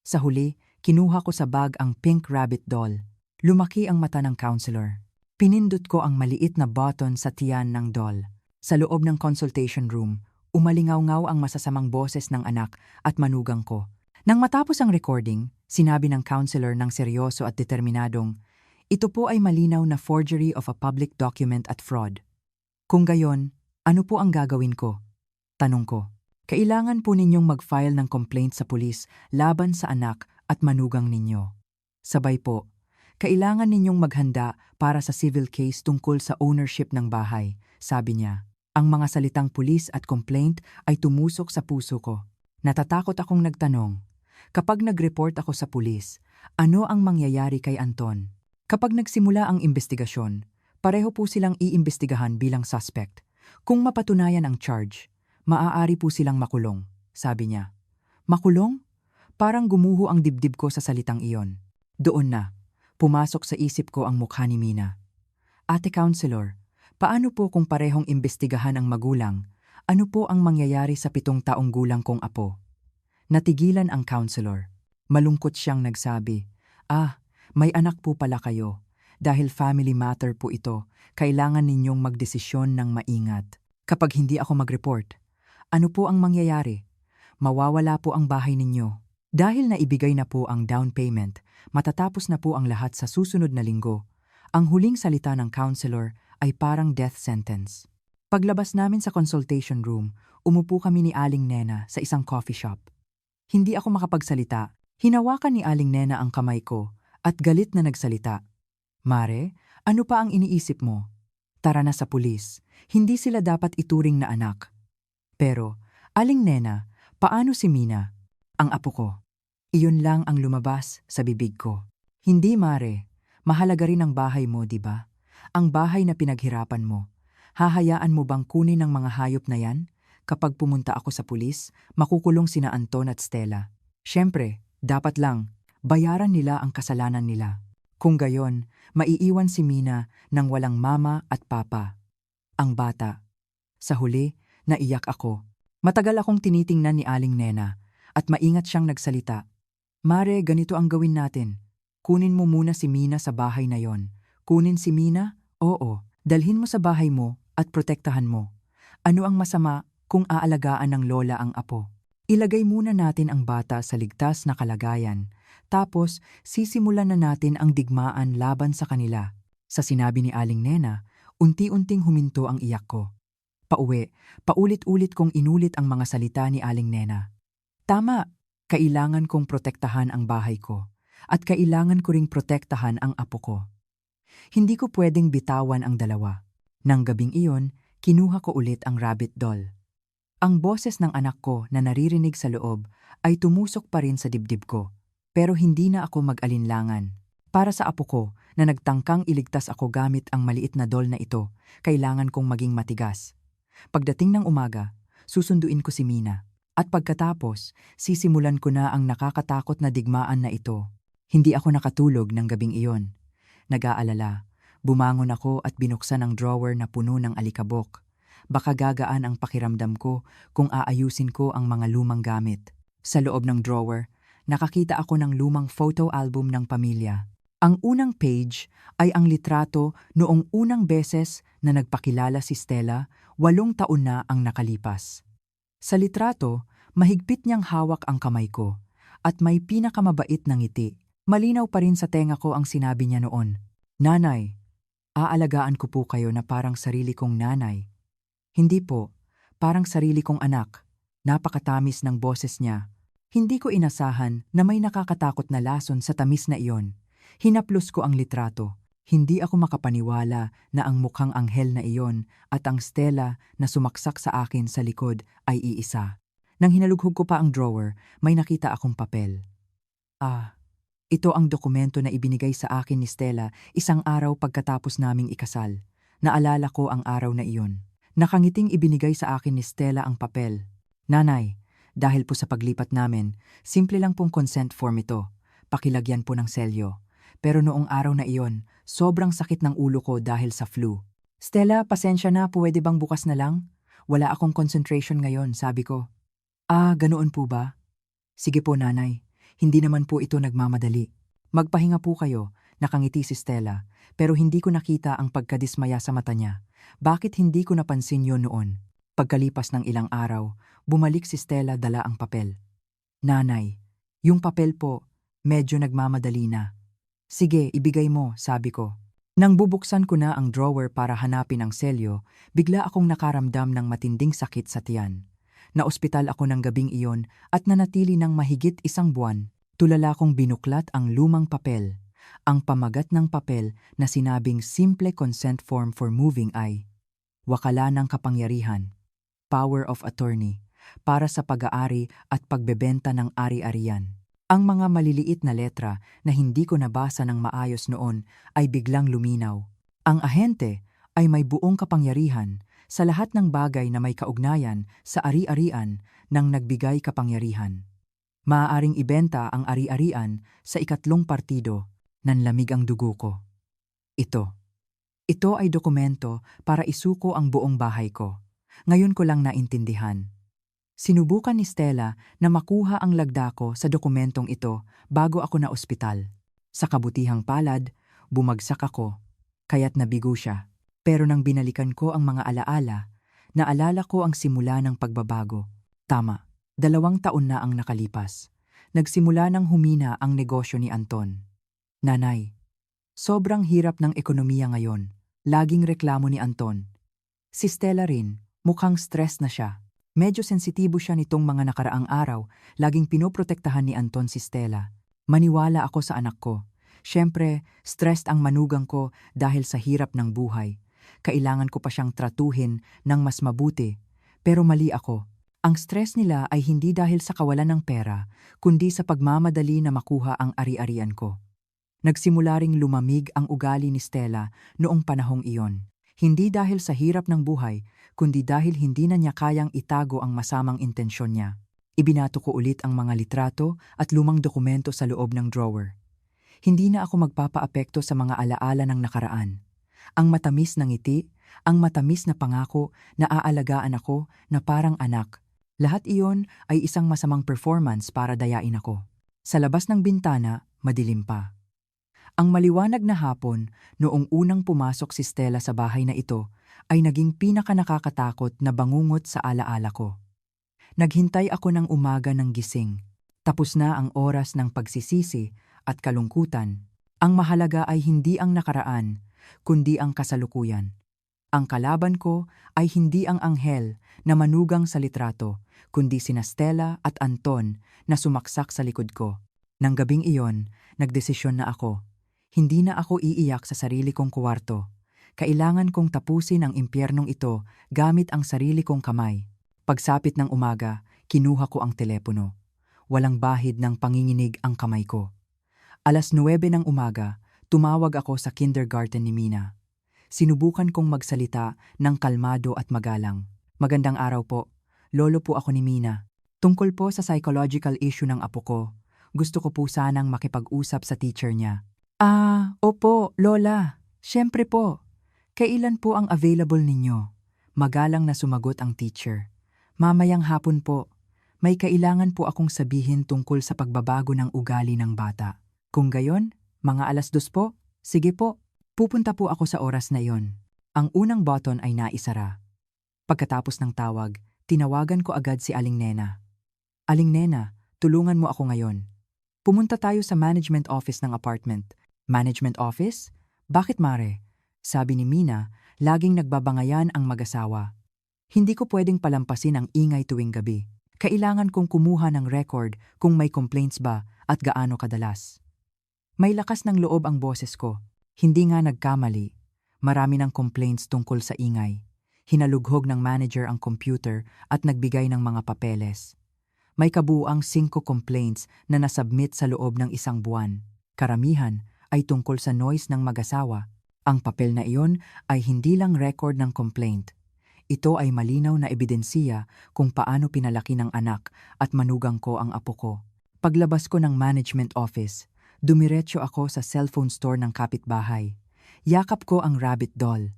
Speaker 1: Sa huli, kinuha ko sa bag ang pink rabbit doll. Lumaki ang mata ng counselor. Pinindot ko ang maliit na button sa tiyan ng doll. Sa loob ng consultation room, umalingaw-ngaw ang masasamang boses ng anak at manugang ko. Nang matapos ang recording, sinabi ng counselor ng seryoso at determinadong, ito po ay malinaw na forgery of a public document at fraud. Kung gayon, ano po ang gagawin ko? Tanong ko. Kailangan po ninyong mag-file ng complaint sa pulis laban sa anak at manugang ninyo. Sabay po, Kailangan ninyong maghanda para sa civil case tungkol sa ownership ng bahay, sabi niya. Ang mga salitang pulis at complaint ay tumusok sa puso ko. Natatakot akong nagtanong. Kapag nag-report ako sa pulis, ano ang mangyayari kay Anton? Kapag nagsimula ang investigasyon, pareho po silang iimbestigahan bilang suspect. Kung mapatunayan ang charge, maaari po silang makulong, sabi niya. Makulong? Parang gumuho ang dibdib ko sa salitang iyon. Doon na, pumasok sa isip ko ang mukha ni Mina. Ate Counselor, paano po kung parehong imbestigahan ang magulang? Ano po ang mangyayari sa 7 taong gulang kong apo? Natigilan ang counselor. Malungkot siyang nagsabi, may anak po pala kayo. Dahil family matter po ito, kailangan ninyong magdesisyon ng maingat. Kapag hindi ako mag-report, ano po ang mangyayari? Mawawala po ang bahay ninyo. Dahil naibigay na po ang down payment, matatapos na po ang lahat sa susunod na linggo. Ang huling salita ng counselor ay parang death sentence. Paglabas namin sa consultation room, umupo kami ni Aling Nena sa isang coffee shop. Hindi ako makapagsalita. Hinawakan ni Aling Nena ang kamay ko at galit na nagsalita. Mare, ano pa ang iniisip mo? Tara na sa pulis. Hindi sila dapat ituring na anak. Pero, Aling Nena, paano si Mina? Ang apo ko. Iyon lang ang lumabas sa bibig ko. Hindi, Mare. Mahalaga rin ang bahay mo, di ba? Ang bahay na pinaghirapan mo. Hahayaan mo bang kunin ng mga hayop na yan? Kapag pumunta ako sa pulis, makukulong sina Anton at Stella. Siyempre, dapat lang, bayaran nila ang kasalanan nila. Kung gayon, maiiwan si Mina ng walang mama at papa. Ang bata. Sa huli, naiyak ako. Matagal akong tinitingnan ni Aling Nena at maingat siyang nagsalita. Mare, ganito ang gawin natin. Kunin mo muna si Mina sa bahay na yon. Kunin si Mina? Oo. Dalhin mo sa bahay mo at protektahan mo. Ano ang masama kung aalagaan ng lola ang apo? Ilagay muna natin ang bata sa ligtas na kalagayan. Tapos, sisimulan na natin ang digmaan laban sa kanila. Sa sinabi ni Aling Nena, unti-unting huminto ang iyak ko. Pauwi, paulit-ulit kong inulit ang mga salita ni Aling Nena. Tama, kailangan kong protektahan ang bahay ko. At kailangan ko ring protektahan ang apo ko. Hindi ko pwedeng bitawan ang dalawa. Nang gabing iyon, kinuha ko ulit ang rabbit doll. Ang boses ng anak ko na naririnig sa loob ay tumusok pa rin sa dibdib ko. Pero hindi na ako mag-alinlangan. Para sa apo ko na nagtangkang iligtas ako gamit ang maliit na doll na ito, kailangan kong maging matigas. Pagdating ng umaga, susunduin ko si Mina. At pagkatapos, sisimulan ko na ang nakakatakot na digmaan na ito. Hindi ako nakatulog ng gabing iyon. Nag-aalala. Bumangon ako at binuksan ang drawer na puno ng alikabok. Baka gagaan ang pakiramdam ko kung aayusin ko ang mga lumang gamit. Sa loob ng drawer, nakakita ako ng lumang photo album ng pamilya. Ang unang page ay ang litrato noong unang beses na nagpakilala si Stella, 8 taon na ang nakalipas. Sa litrato, mahigpit niyang hawak ang kamay ko at may pinakamabait na ngiti. Malinaw pa rin sa tenga ko ang sinabi niya noon. Nanay, aalagaan ko po kayo na parang sarili kong nanay. Hindi po, parang sarili kong anak. Napakatamis ng boses niya. Hindi ko inasahan na may nakakatakot na lason sa tamis na iyon. Hinaplos ko ang litrato. Hindi ako makapaniwala na ang mukhang anghel na iyon at ang Stella na sumaksak sa akin sa likod ay iisa. Nang hinalughog ko pa ang drawer, may nakita akong papel. Ito ang dokumento na ibinigay sa akin ni Stella 1 araw pagkatapos naming ikasal. Naalala ko ang araw na iyon. Nakangiting ibinigay sa akin ni Stella ang papel. Nanay, dahil po sa paglipat namin, simple lang pong consent form ito. Pakilagyan po ng selyo. Pero noong araw na iyon, sobrang sakit ng ulo ko dahil sa flu. Stella, pasensya na, pwede bang bukas na lang? Wala akong concentration ngayon, sabi ko. Ganoon po ba? Sige po, nanay. Hindi naman po ito nagmamadali. Magpahinga po kayo, nakangiti si Stella, pero hindi ko nakita ang pagkadismaya sa mata niya. Bakit hindi ko napansin yun noon? Pagkalipas ng ilang araw, bumalik si Stella dala ang papel. Nanay, yung papel po, medyo nagmamadali na. Sige, ibigay mo, sabi ko. Nang bubuksan ko na ang drawer para hanapin ang selyo, bigla akong nakaramdam ng matinding sakit sa tiyan. Naospital ako ng gabing iyon at nanatili ng mahigit 1 buwan. Tulala kong binuklat ang lumang papel. Ang pamagat ng papel na sinabing simple consent form for moving ay wakala ng kapangyarihan, power of attorney, para sa pag-aari at pagbebenta ng ari-arian. Ang mga maliliit na letra na hindi ko nabasa ng maayos noon ay biglang luminaw. Ang ahente ay may buong kapangyarihan sa lahat ng bagay na may kaugnayan sa ari-arian ng nagbigay kapangyarihan. Maaaring ibenta ang ari-arian sa ikatlong partido, nanlamig ang dugo ko. Ito ay dokumento para isuko ang buong bahay ko. Ngayon ko lang naintindihan. Sinubukan ni Stella na makuha ang lagda ko sa dokumentong ito bago ako na ospital. Sa kabutihang palad, bumagsak ako, kaya't nabigo siya. Pero nang binalikan ko ang mga alaala, naalala ko ang simula ng pagbabago. Tama. 2 taon na ang nakalipas. Nagsimula ng humina ang negosyo ni Anton. Nanay, sobrang hirap ng ekonomiya ngayon. Laging reklamo ni Anton. Si Stella rin, mukhang stress na siya. Medyo sensitibo siya nitong mga nakaraang araw. Laging pinoprotektahan ni Anton si Stella. Maniwala ako sa anak ko. Siyempre, stressed ang manugang ko dahil sa hirap ng buhay. Kailangan ko pa siyang tratuhin ng mas mabuti. Pero mali ako. Ang stress nila ay hindi dahil sa kawalan ng pera, kundi sa pagmamadali na makuha ang ari-arian ko. Nagsimula ring lumamig ang ugali ni Stella noong panahong iyon. Hindi dahil sa hirap ng buhay, kundi dahil hindi na niya kayang itago ang masamang intensyon niya. Ibinato ko ulit ang mga litrato at lumang dokumento sa loob ng drawer. Hindi na ako magpapaapekto sa mga alaala ng nakaraan. Ang matamis na ngiti, ang matamis na pangako na aalagaan ako na parang anak. Lahat iyon ay isang masamang performance para dayain ako. Sa labas ng bintana, madilim pa. Ang maliwanag na hapon noong unang pumasok si Stella sa bahay na ito ay naging pinakanakakatakot na bangungot sa alaala ko. Naghintay ako ng umaga ng gising. Tapos na ang oras ng pagsisisi at kalungkutan. Ang mahalaga ay hindi ang nakaraan, kundi ang kasalukuyan. Ang kalaban ko ay hindi ang anghel na manugang sa litrato, kundi sina Stella at Anton na sumaksak sa likod ko. Nang gabing iyon, nagdesisyon na ako. Hindi na ako iiyak sa sarili kong kwarto. Kailangan kong tapusin ang impyernong ito gamit ang sarili kong kamay. Pagsapit ng umaga, kinuha ko ang telepono. Walang bahid ng panginginig ang kamay ko. 9:00 ng umaga, tumawag ako sa kindergarten ni Mina. Sinubukan kong magsalita ng kalmado at magalang. Magandang araw po. Lolo po ako ni Mina. Tungkol po sa psychological issue ng apo ko. Gusto ko po sanang makipag-usap sa teacher niya. Opo, Lola. Siyempre po. Kailan po ang available ninyo? Magalang na sumagot ang teacher. Mamayang hapon po. May kailangan po akong sabihin tungkol sa pagbabago ng ugali ng bata. Kung gayon, mga 2:00 po? Sige po. Pupunta po ako sa oras na iyon. Ang unang button ay naisara. Pagkatapos ng tawag, tinawagan ko agad si Aling Nena. Aling Nena, tulungan mo ako ngayon. Pumunta tayo sa management office ng apartment. Management office? Bakit mare? Sabi ni Mina, laging nagbabangayan ang mag-asawa. Hindi ko pwedeng palampasin ang ingay tuwing gabi. Kailangan kong kumuha ng record kung may complaints ba at gaano kadalas. May lakas ng loob ang boses ko. Hindi nga nagkamali. Marami ng complaints tungkol sa ingay. Hinalughog ng manager ang computer at nagbigay ng mga papeles. May kabuuang 5 complaints na nasubmit sa loob ng 1 buwan. Karamihan ay tungkol sa noise ng mag-asawa. Ang papel na iyon ay hindi lang record ng complaint. Ito ay malinaw na ebidensiya kung paano pinalaki ng anak at manugang ko ang apo ko. Paglabas ko ng management office, dumiretso ako sa cellphone store ng kapitbahay. Yakap ko ang rabbit doll.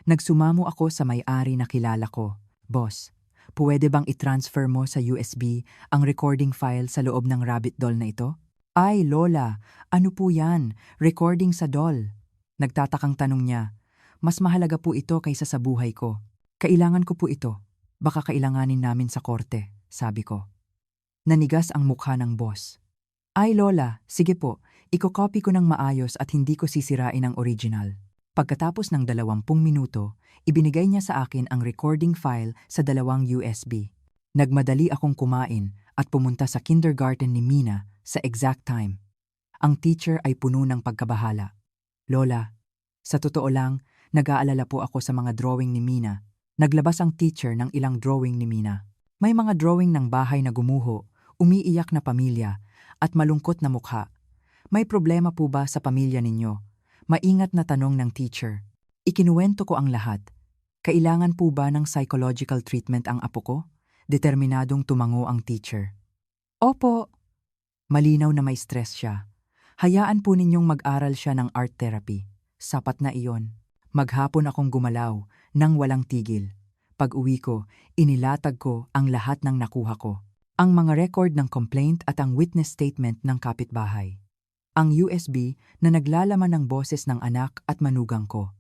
Speaker 1: Nagsumamo ako sa may-ari na kilala ko. Boss, pwede bang i-transfer mo sa USB ang recording file sa loob ng rabbit doll na ito? Ay, Lola, ano po yan? Recording sa doll. Nagtatakang tanong niya. Mas mahalaga po ito kaysa sa buhay ko. Kailangan ko po ito. Baka kailanganin namin sa korte, sabi ko. Nanigas ang mukha ng boss. Ay, Lola, sige po. Iko-copy ko ng maayos at hindi ko sisirain ang original. Pagkatapos ng 20 minuto, ibinigay niya sa akin ang recording file sa 2 USB. Nagmadali akong kumain at pumunta sa kindergarten ni Mina sa exact time. Ang teacher ay puno ng pagkabahala. Lola, sa totoo lang, nag-aalala po ako sa mga drawing ni Mina. Naglabas ang teacher ng ilang drawing ni Mina. May mga drawing ng bahay na gumuho, umiiyak na pamilya, at malungkot na mukha. May problema po ba sa pamilya ninyo? Maingat na tanong ng teacher. Ikinuwento ko ang lahat. Kailangan po ba ng psychological treatment ang apo ko? Determinadong tumango ang teacher. Opo. Malinaw na may stress siya. Hayaan po ninyong mag-aral siya ng art therapy. Sapat na iyon. Maghapon akong gumalaw nang walang tigil. Pag-uwi ko, inilatag ko ang lahat ng nakuha ko. Ang mga record ng complaint at ang witness statement ng kapitbahay. Ang USB na naglalaman ng boses ng anak at manugang ko.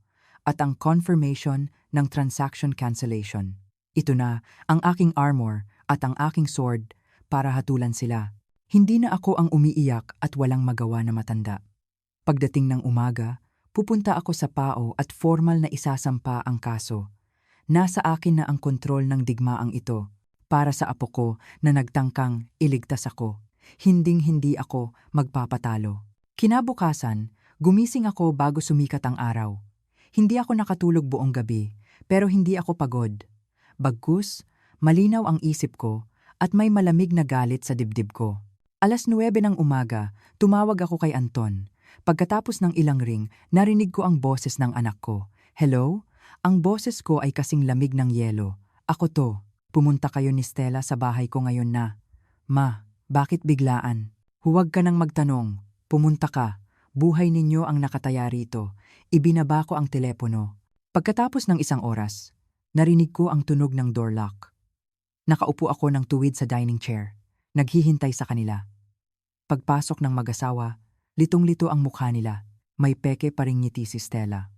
Speaker 1: At ang confirmation ng transaction cancellation. Ito na ang aking armor at ang aking sword para hatulan sila. Hindi na ako ang umiiyak at walang magawa na matanda. Pagdating ng umaga, pupunta ako sa PAO at formal na isasampa ang kaso. Nasa akin na ang kontrol ng digmaang ito para sa apo ko na nagtangkang iligtas ako. Hinding-hindi ako magpapatalo. Kinabukasan, gumising ako bago sumikat ang araw. Hindi ako nakatulog buong gabi, pero hindi ako pagod. Bagkus, malinaw ang isip ko at may malamig na galit sa dibdib ko. 9:00 ng umaga, tumawag ako kay Anton. Pagkatapos ng ilang ring, narinig ko ang boses ng anak ko. Hello? Ang boses ko ay kasing lamig ng yelo. Ako to. Pumunta kayo ni Stella sa bahay ko ngayon na. Ma, bakit biglaan? Huwag ka nang magtanong. Pumunta ka. Buhay ninyo ang nakataya rito. Ibinaba ko ang telepono. Pagkatapos ng isang oras, narinig ko ang tunog ng door lock. Nakaupo ako ng tuwid sa dining chair. Naghihintay sa kanila. Pagpasok ng mag-asawa, litong-lito ang mukha nila. May peke pa ring ngiti si Stella.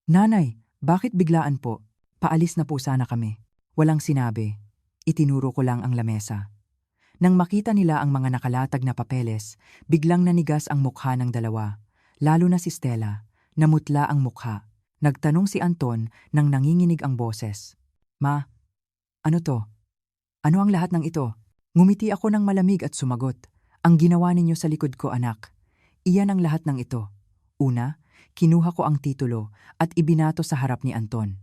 Speaker 1: Nanay, bakit biglaan po? Paalis na po sana kami. Walang sinabi. Itinuro ko lang ang lamesa. Nang makita nila ang mga nakalatag na papeles, biglang nanigas ang mukha ng dalawa. Lalo na si Stella, namutla ang mukha. Nagtanong si Anton nang nanginginig ang boses. Ma, ano to? Ano ang lahat ng ito? Ngumiti ako ng malamig at sumagot. Ang ginawa ninyo sa likod ko, anak. Iyan ang lahat ng ito. Una, kinuha ko ang titulo at ibinato sa harap ni Anton.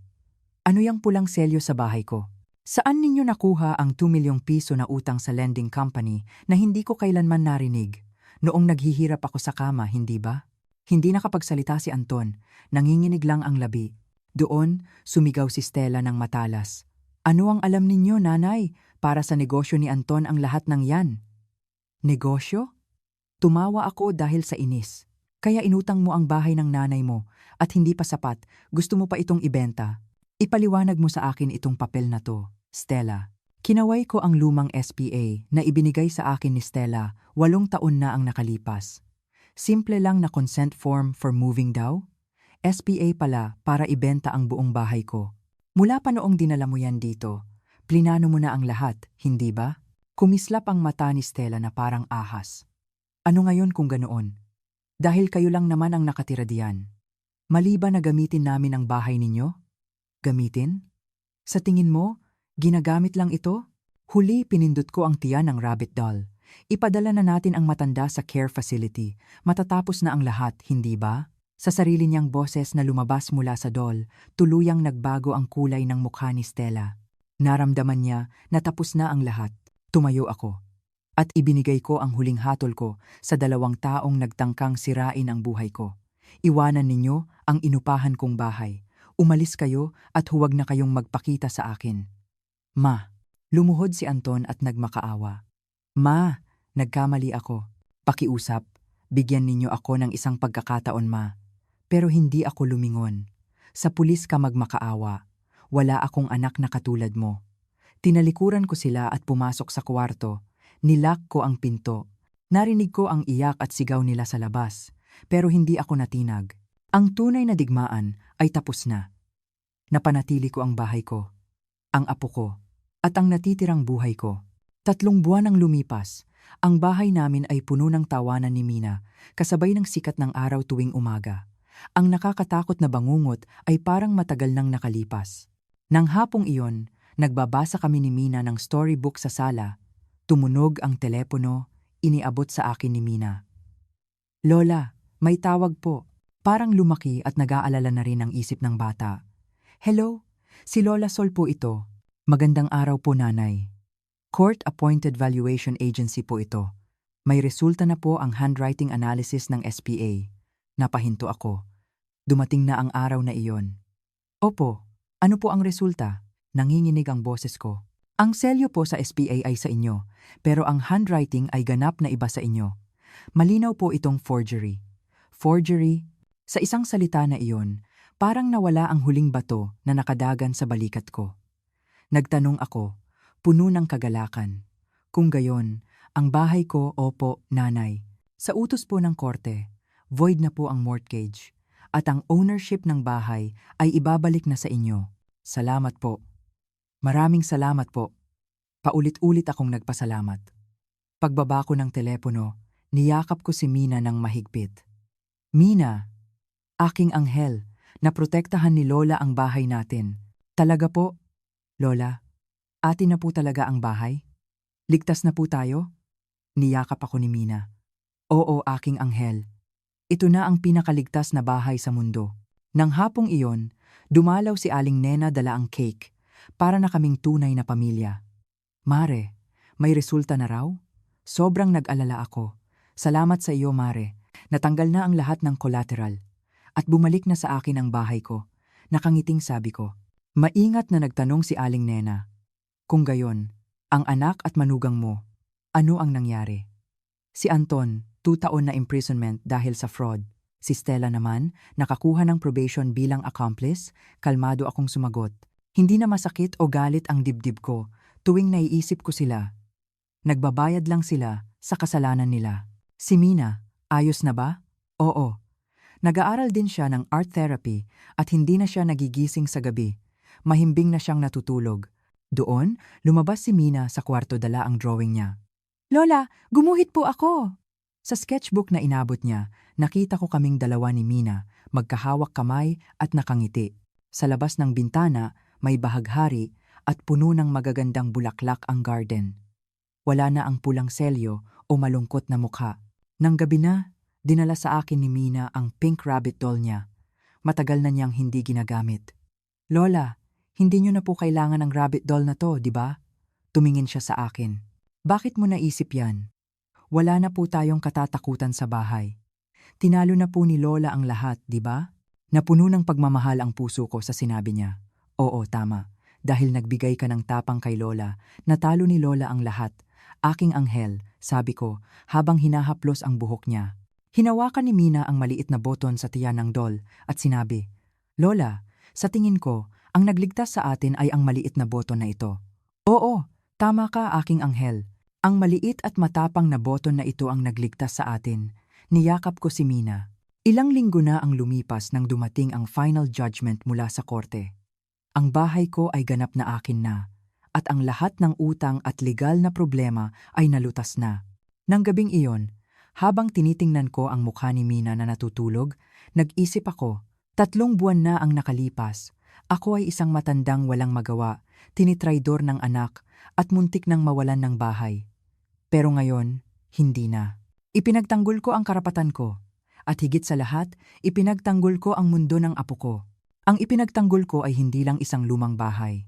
Speaker 1: Ano yang pulang selyo sa bahay ko? Saan ninyo nakuha ang 2 milyong piso na utang sa lending company na hindi ko kailanman narinig? Noong naghihirap ako sa kama, hindi ba? Hindi nakapagsalita si Anton, nanginginig lang ang labi. Doon, sumigaw si Stella ng matalas. Ano ang alam ninyo, nanay? Para sa negosyo ni Anton ang lahat ng yan. Negosyo? Tumawa ako dahil sa inis. Kaya inutang mo ang bahay ng nanay mo at hindi pa sapat, gusto mo pa itong ibenta. Ipaliwanag mo sa akin itong papel na to, Stella. Kinaway ko ang lumang SPA na ibinigay sa akin ni Stella 8 taon na ang nakalipas. Simple lang na consent form for moving daw? SPA pala para ibenta ang buong bahay ko. Mula pa noong dinala mo yan dito, plinano mo na ang lahat, hindi ba? Kumislap ang mata ni Stella na parang ahas. Ano ngayon kung ganoon? Dahil kayo lang naman ang nakatira diyan. Mali ba na gamitin namin ang bahay ninyo? Gamitin? Sa tingin mo, ginagamit lang ito? Huli pinindot ko ang tiyan ng rabbit doll. Ipadala na natin ang matanda sa care facility. Matatapos na ang lahat, hindi ba? Sa sarili niyang boses na lumabas mula sa doll, tuluyang nagbago ang kulay ng mukha ni Stella. Naramdaman niya na tapos na ang lahat. Tumayo ako. At ibinigay ko ang huling hatol ko sa 2 taong nagtangkang sirain ang buhay ko. Iwanan ninyo ang inupahan kong bahay. Umalis kayo at huwag na kayong magpakita sa akin. Ma, lumuhod si Anton at nagmakaawa. Ma, nagkamali ako. Pakiusap, bigyan ninyo ako ng isang pagkakataon, ma. Pero hindi ako lumingon. Sa pulis ka magmakaawa. Wala akong anak na katulad mo. Tinalikuran ko sila at pumasok sa kwarto. Nilock ko ang pinto. Narinig ko ang iyak at sigaw nila sa labas. Pero hindi ako natinag. Ang tunay na digmaan ay tapos na. Napanatili ko ang bahay ko, ang apo ko, at ang natitirang buhay ko. 3 buwan ang lumipas. Ang bahay namin ay puno ng tawanan ni Mina, kasabay ng sikat ng araw tuwing umaga. Ang nakakatakot na bangungot ay parang matagal nang nakalipas. Nang hapong iyon, nagbabasa kami ni Mina ng storybook sa sala. Tumunog ang telepono, iniabot sa akin ni Mina. Lola, may tawag po. Parang lumaki at nag-aalala na rin ang isip ng bata. Hello, si Lola Sol po ito. Magandang araw po nanay. Court-appointed valuation agency po ito. May resulta na po ang handwriting analysis ng SPA. Napahinto ako. Dumating na ang araw na iyon. Opo, ano po ang resulta? Nanginginig ang boses ko. Ang selyo po sa SPA ay sa inyo, pero ang handwriting ay ganap na iba sa inyo. Malinaw po itong forgery. Forgery, sa isang salita na iyon, parang nawala ang huling bato na nakadagan sa balikat ko. Nagtanong ako, puno ng kagalakan. Kung gayon, ang bahay ko, opo, nanay. Sa utos po ng korte, void na po ang mortgage. At ang ownership ng bahay ay ibabalik na sa inyo. Salamat po. Maraming salamat po. Paulit-ulit akong nagpasalamat. Pagbaba ko ng telepono, niyakap ko si Mina ng mahigpit. Mina, aking anghel, naprotektahan ni Lola ang bahay natin. Talaga po? Lola, atin na po talaga ang bahay? Ligtas na po tayo? Niyakap ako ni Mina. Oo, aking anghel. Ito na ang pinakaligtas na bahay sa mundo. Nang hapong iyon, dumalaw si Aling Nena dala ang cake, para na kaming tunay na pamilya. Mare, may resulta na raw? Sobrang nag-alala ako. Salamat sa iyo, Mare. Natanggal na ang lahat ng collateral. At bumalik na sa akin ang bahay ko. Nakangiting sabi ko. Maingat na nagtanong si Aling Nena. Kung gayon, ang anak at manugang mo, ano ang nangyari? Si Anton, 2 taon na imprisonment dahil sa fraud. Si Stella naman, nakakuha ng probation bilang accomplice, kalmado akong sumagot. Hindi na masakit o galit ang dibdib ko tuwing naiisip ko sila. Nagbabayad lang sila sa kasalanan nila. Si Mina, ayos na ba? Oo. Nag-aaral din siya ng art therapy at hindi na siya nagigising sa gabi. Mahimbing na siyang natutulog. Doon, lumabas si Mina sa kwarto dala ang drawing niya. Lola, gumuhit po ako! Sa sketchbook na inabot niya, nakita ko kaming dalawa ni Mina, magkahawak kamay at nakangiti. Sa labas ng bintana, may bahaghari at puno ng magagandang bulaklak ang garden. Wala na ang pulang selyo o malungkot na mukha. Nang gabi na, dinala sa akin ni Mina ang pink rabbit doll niya. Matagal na niyang hindi ginagamit. Lola, hindi niyo na po kailangan ng rabbit doll na to, di ba? Tumingin siya sa akin. Bakit mo naisip yan? Wala na po tayong katatakutan sa bahay. Tinalo na po ni Lola ang lahat, di ba? Napuno ng pagmamahal ang puso ko sa sinabi niya. Oo, tama. Dahil nagbigay ka ng tapang kay Lola, natalo ni Lola ang lahat. Aking anghel, sabi ko, habang hinahaplos ang buhok niya. Hinawakan ni Mina ang maliit na boton sa tiyan ng doll at sinabi, Lola, sa tingin ko, ang nagligtas sa atin ay ang maliit na boton na ito. Oo, tama ka aking anghel. Ang maliit at matapang na boton na ito ang nagligtas sa atin. Niyakap ko si Mina. Ilang linggo na ang lumipas nang dumating ang final judgment mula sa korte. Ang bahay ko ay ganap na akin na, at ang lahat ng utang at legal na problema ay nalutas na. Nang gabing iyon, habang tinitingnan ko ang mukha ni Mina na natutulog, nag-isip ako, 3 buwan na ang nakalipas. Ako ay isang matandang walang magawa, tinitraidor ng anak, at muntik nang mawalan ng bahay. Pero ngayon, hindi na. Ipinagtanggol ko ang karapatan ko. At higit sa lahat, ipinagtanggol ko ang mundo ng apo ko. Ang ipinagtanggol ko ay hindi lang isang lumang bahay.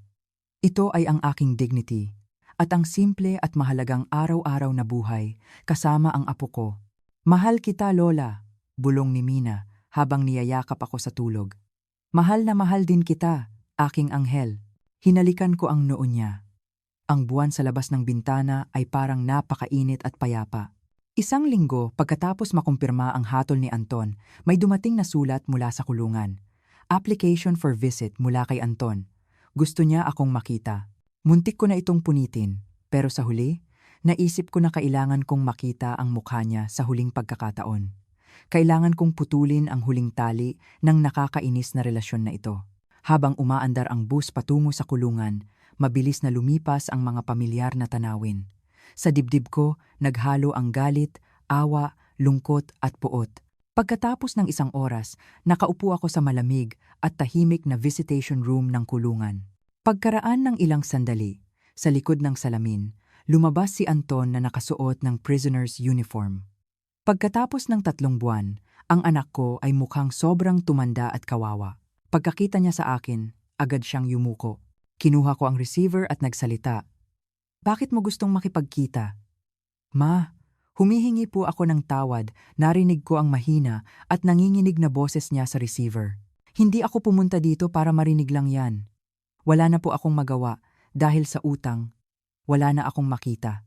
Speaker 1: Ito ay ang aking dignity. At ang simple at mahalagang araw-araw na buhay, kasama ang apo ko. Mahal kita, Lola, bulong ni Mina habang niyayakap ako sa tulog. Mahal na mahal din kita, aking anghel. Hinalikan ko ang noo niya. Ang buwan sa labas ng bintana ay parang napakainit at payapa. Isang linggo pagkatapos makumpirma ang hatol ni Anton, may dumating na sulat mula sa kulungan. Application for visit mula kay Anton. Gusto niya akong makita. Muntik ko na itong punitin, pero sa huli, naisip ko na kailangan kong makita ang mukha niya sa huling pagkakataon. Kailangan kong putulin ang huling tali ng nakakainis na relasyon na ito. Habang umaandar ang bus patungo sa kulungan, mabilis na lumipas ang mga pamilyar na tanawin. Sa dibdib ko, naghalo ang galit, awa, lungkot at puot. Pagkatapos ng 1 oras, nakaupo ako sa malamig at tahimik na visitation room ng kulungan. Pagkaraan ng ilang sandali, sa likod ng salamin, lumabas si Anton na nakasuot ng prisoner's uniform. Pagkatapos ng 3 buwan, ang anak ko ay mukhang sobrang tumanda at kawawa. Pagkakita niya sa akin, agad siyang yumuko. Kinuha ko ang receiver at nagsalita. Bakit mo gustong makipagkita? Ma, humihingi po ako ng tawad, narinig ko ang mahina at nanginginig na boses niya sa receiver. Hindi ako pumunta dito para marinig lang yan. Wala na po akong magawa dahil sa utang. Wala na akong makita.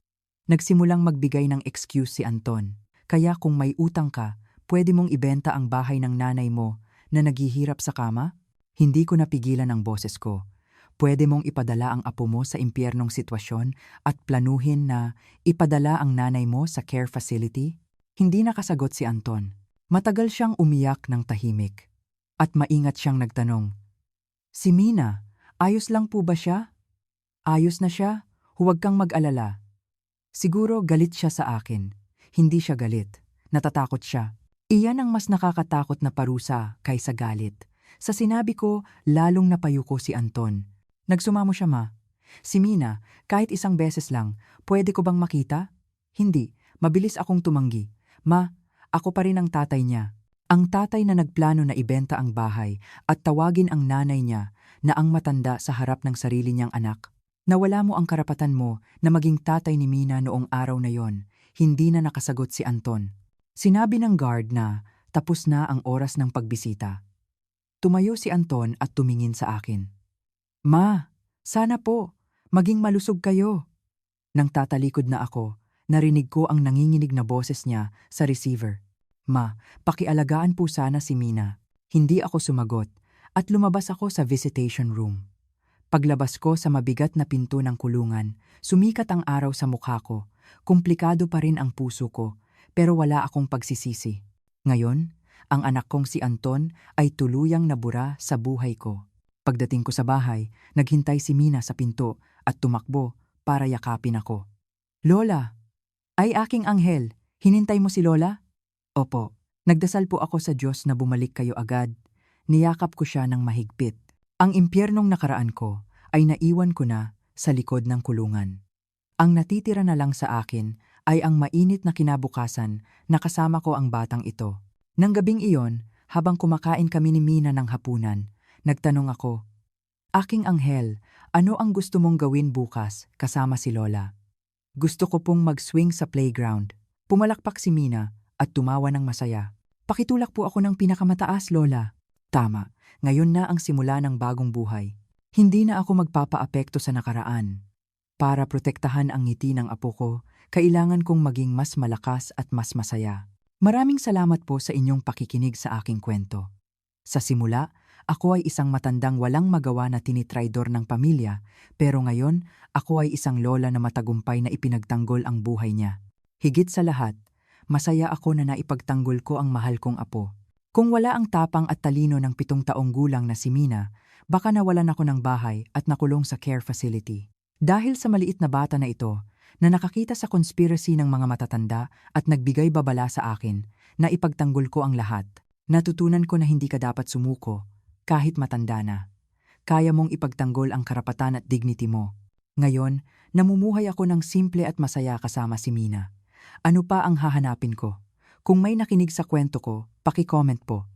Speaker 1: Nagsimulang magbigay ng excuse si Anton. Kaya kung may utang ka, pwede mong ibenta ang bahay ng nanay mo na naghihirap sa kama? Hindi ko napigilan ang boses ko. Pwede mong ipadala ang apo mo sa impyernong sitwasyon at planuhin na ipadala ang nanay mo sa care facility? Hindi nakasagot si Anton. Matagal siyang umiyak ng tahimik. At maingat siyang nagtanong, "Si Mina, ayos lang po ba siya?" "Ayos na siya, huwag kang mag-alala." Siguro galit siya sa akin. Hindi siya galit. Natatakot siya. Iyan ang mas nakakatakot na parusa kaysa galit. Sa sinabi ko, lalong napayuko si Anton. Nagsumamo siya, "Ma. Si Mina, kahit isang beses lang, pwede ko bang makita?" "Hindi." Mabilis akong tumanggi. "Ma, ako pa rin ang tatay niya." Ang tatay na nagplano na ibenta ang bahay at tawagin ang nanay niya na ang matanda sa harap ng sarili niyang anak. "Nawala mo ang karapatan mo na maging tatay ni Mina noong araw na yon." Hindi na nakasagot si Anton. Sinabi ng guard na tapos na ang oras ng pagbisita. Tumayo si Anton at tumingin sa akin. "Ma, sana po, maging malusog kayo." Nang tatalikod na ako, narinig ko ang nanginginig na boses niya sa receiver. "Ma, pakialagaan po sana si Mina." Hindi ako sumagot at lumabas ako sa visitation room. Paglabas ko sa mabigat na pinto ng kulungan, sumikat ang araw sa mukha ko. Komplikado pa rin ang puso ko, pero wala akong pagsisisi. Ngayon, ang anak kong si Anton ay tuluyang nabura sa buhay ko. Pagdating ko sa bahay, naghintay si Mina sa pinto at tumakbo para yakapin ako. "Lola, ay aking anghel, hinintay mo si Lola?" "Opo." Nagdasal po ako sa Diyos na bumalik kayo agad. Niyakap ko siya ng mahigpit. Ang impyernong nakaraan ko ay naiwan ko na sa likod ng kulungan. Ang natitira na lang sa akin ay ang mainit na kinabukasan na kasama ko ang batang ito. Nang gabing iyon, habang kumakain kami ni Mina ng hapunan, nagtanong ako, "Aking anghel, ano ang gusto mong gawin bukas kasama si Lola?" "Gusto ko pong mag-swing sa playground." Pumalakpak si Mina at tumawa ng masaya. "Pakitulak po ako ng pinakamataas, Lola." "Tama, ngayon na ang simula ng bagong buhay. Hindi na ako magpapaapekto sa nakaraan. Para protektahan ang ngiti ng apo ko, kailangan kong maging mas malakas at mas masaya." Maraming salamat po sa inyong pakikinig sa aking kwento. Sa simula, ako ay isang matandang walang magawa na tinitraidor ng pamilya, pero ngayon, ako ay isang lola na matagumpay na ipinagtanggol ang buhay niya. Higit sa lahat, masaya ako na naipagtanggol ko ang mahal kong apo. Kung wala ang tapang at talino ng 7 taong gulang na si Mina, baka nawalan ako ng bahay at nakulong sa care facility. Dahil sa maliit na bata na ito, na nakakita sa conspiracy ng mga matatanda at nagbigay babala sa akin, na ipagtanggol ko ang lahat. Natutunan ko na hindi ka dapat sumuko, kahit matanda na. Kaya mong ipagtanggol ang karapatan at dignity mo. Ngayon, namumuhay ako ng simple at masaya kasama si Mina. Ano pa ang hahanapin ko? Kung may nakinig sa kwento ko, paki-comment po.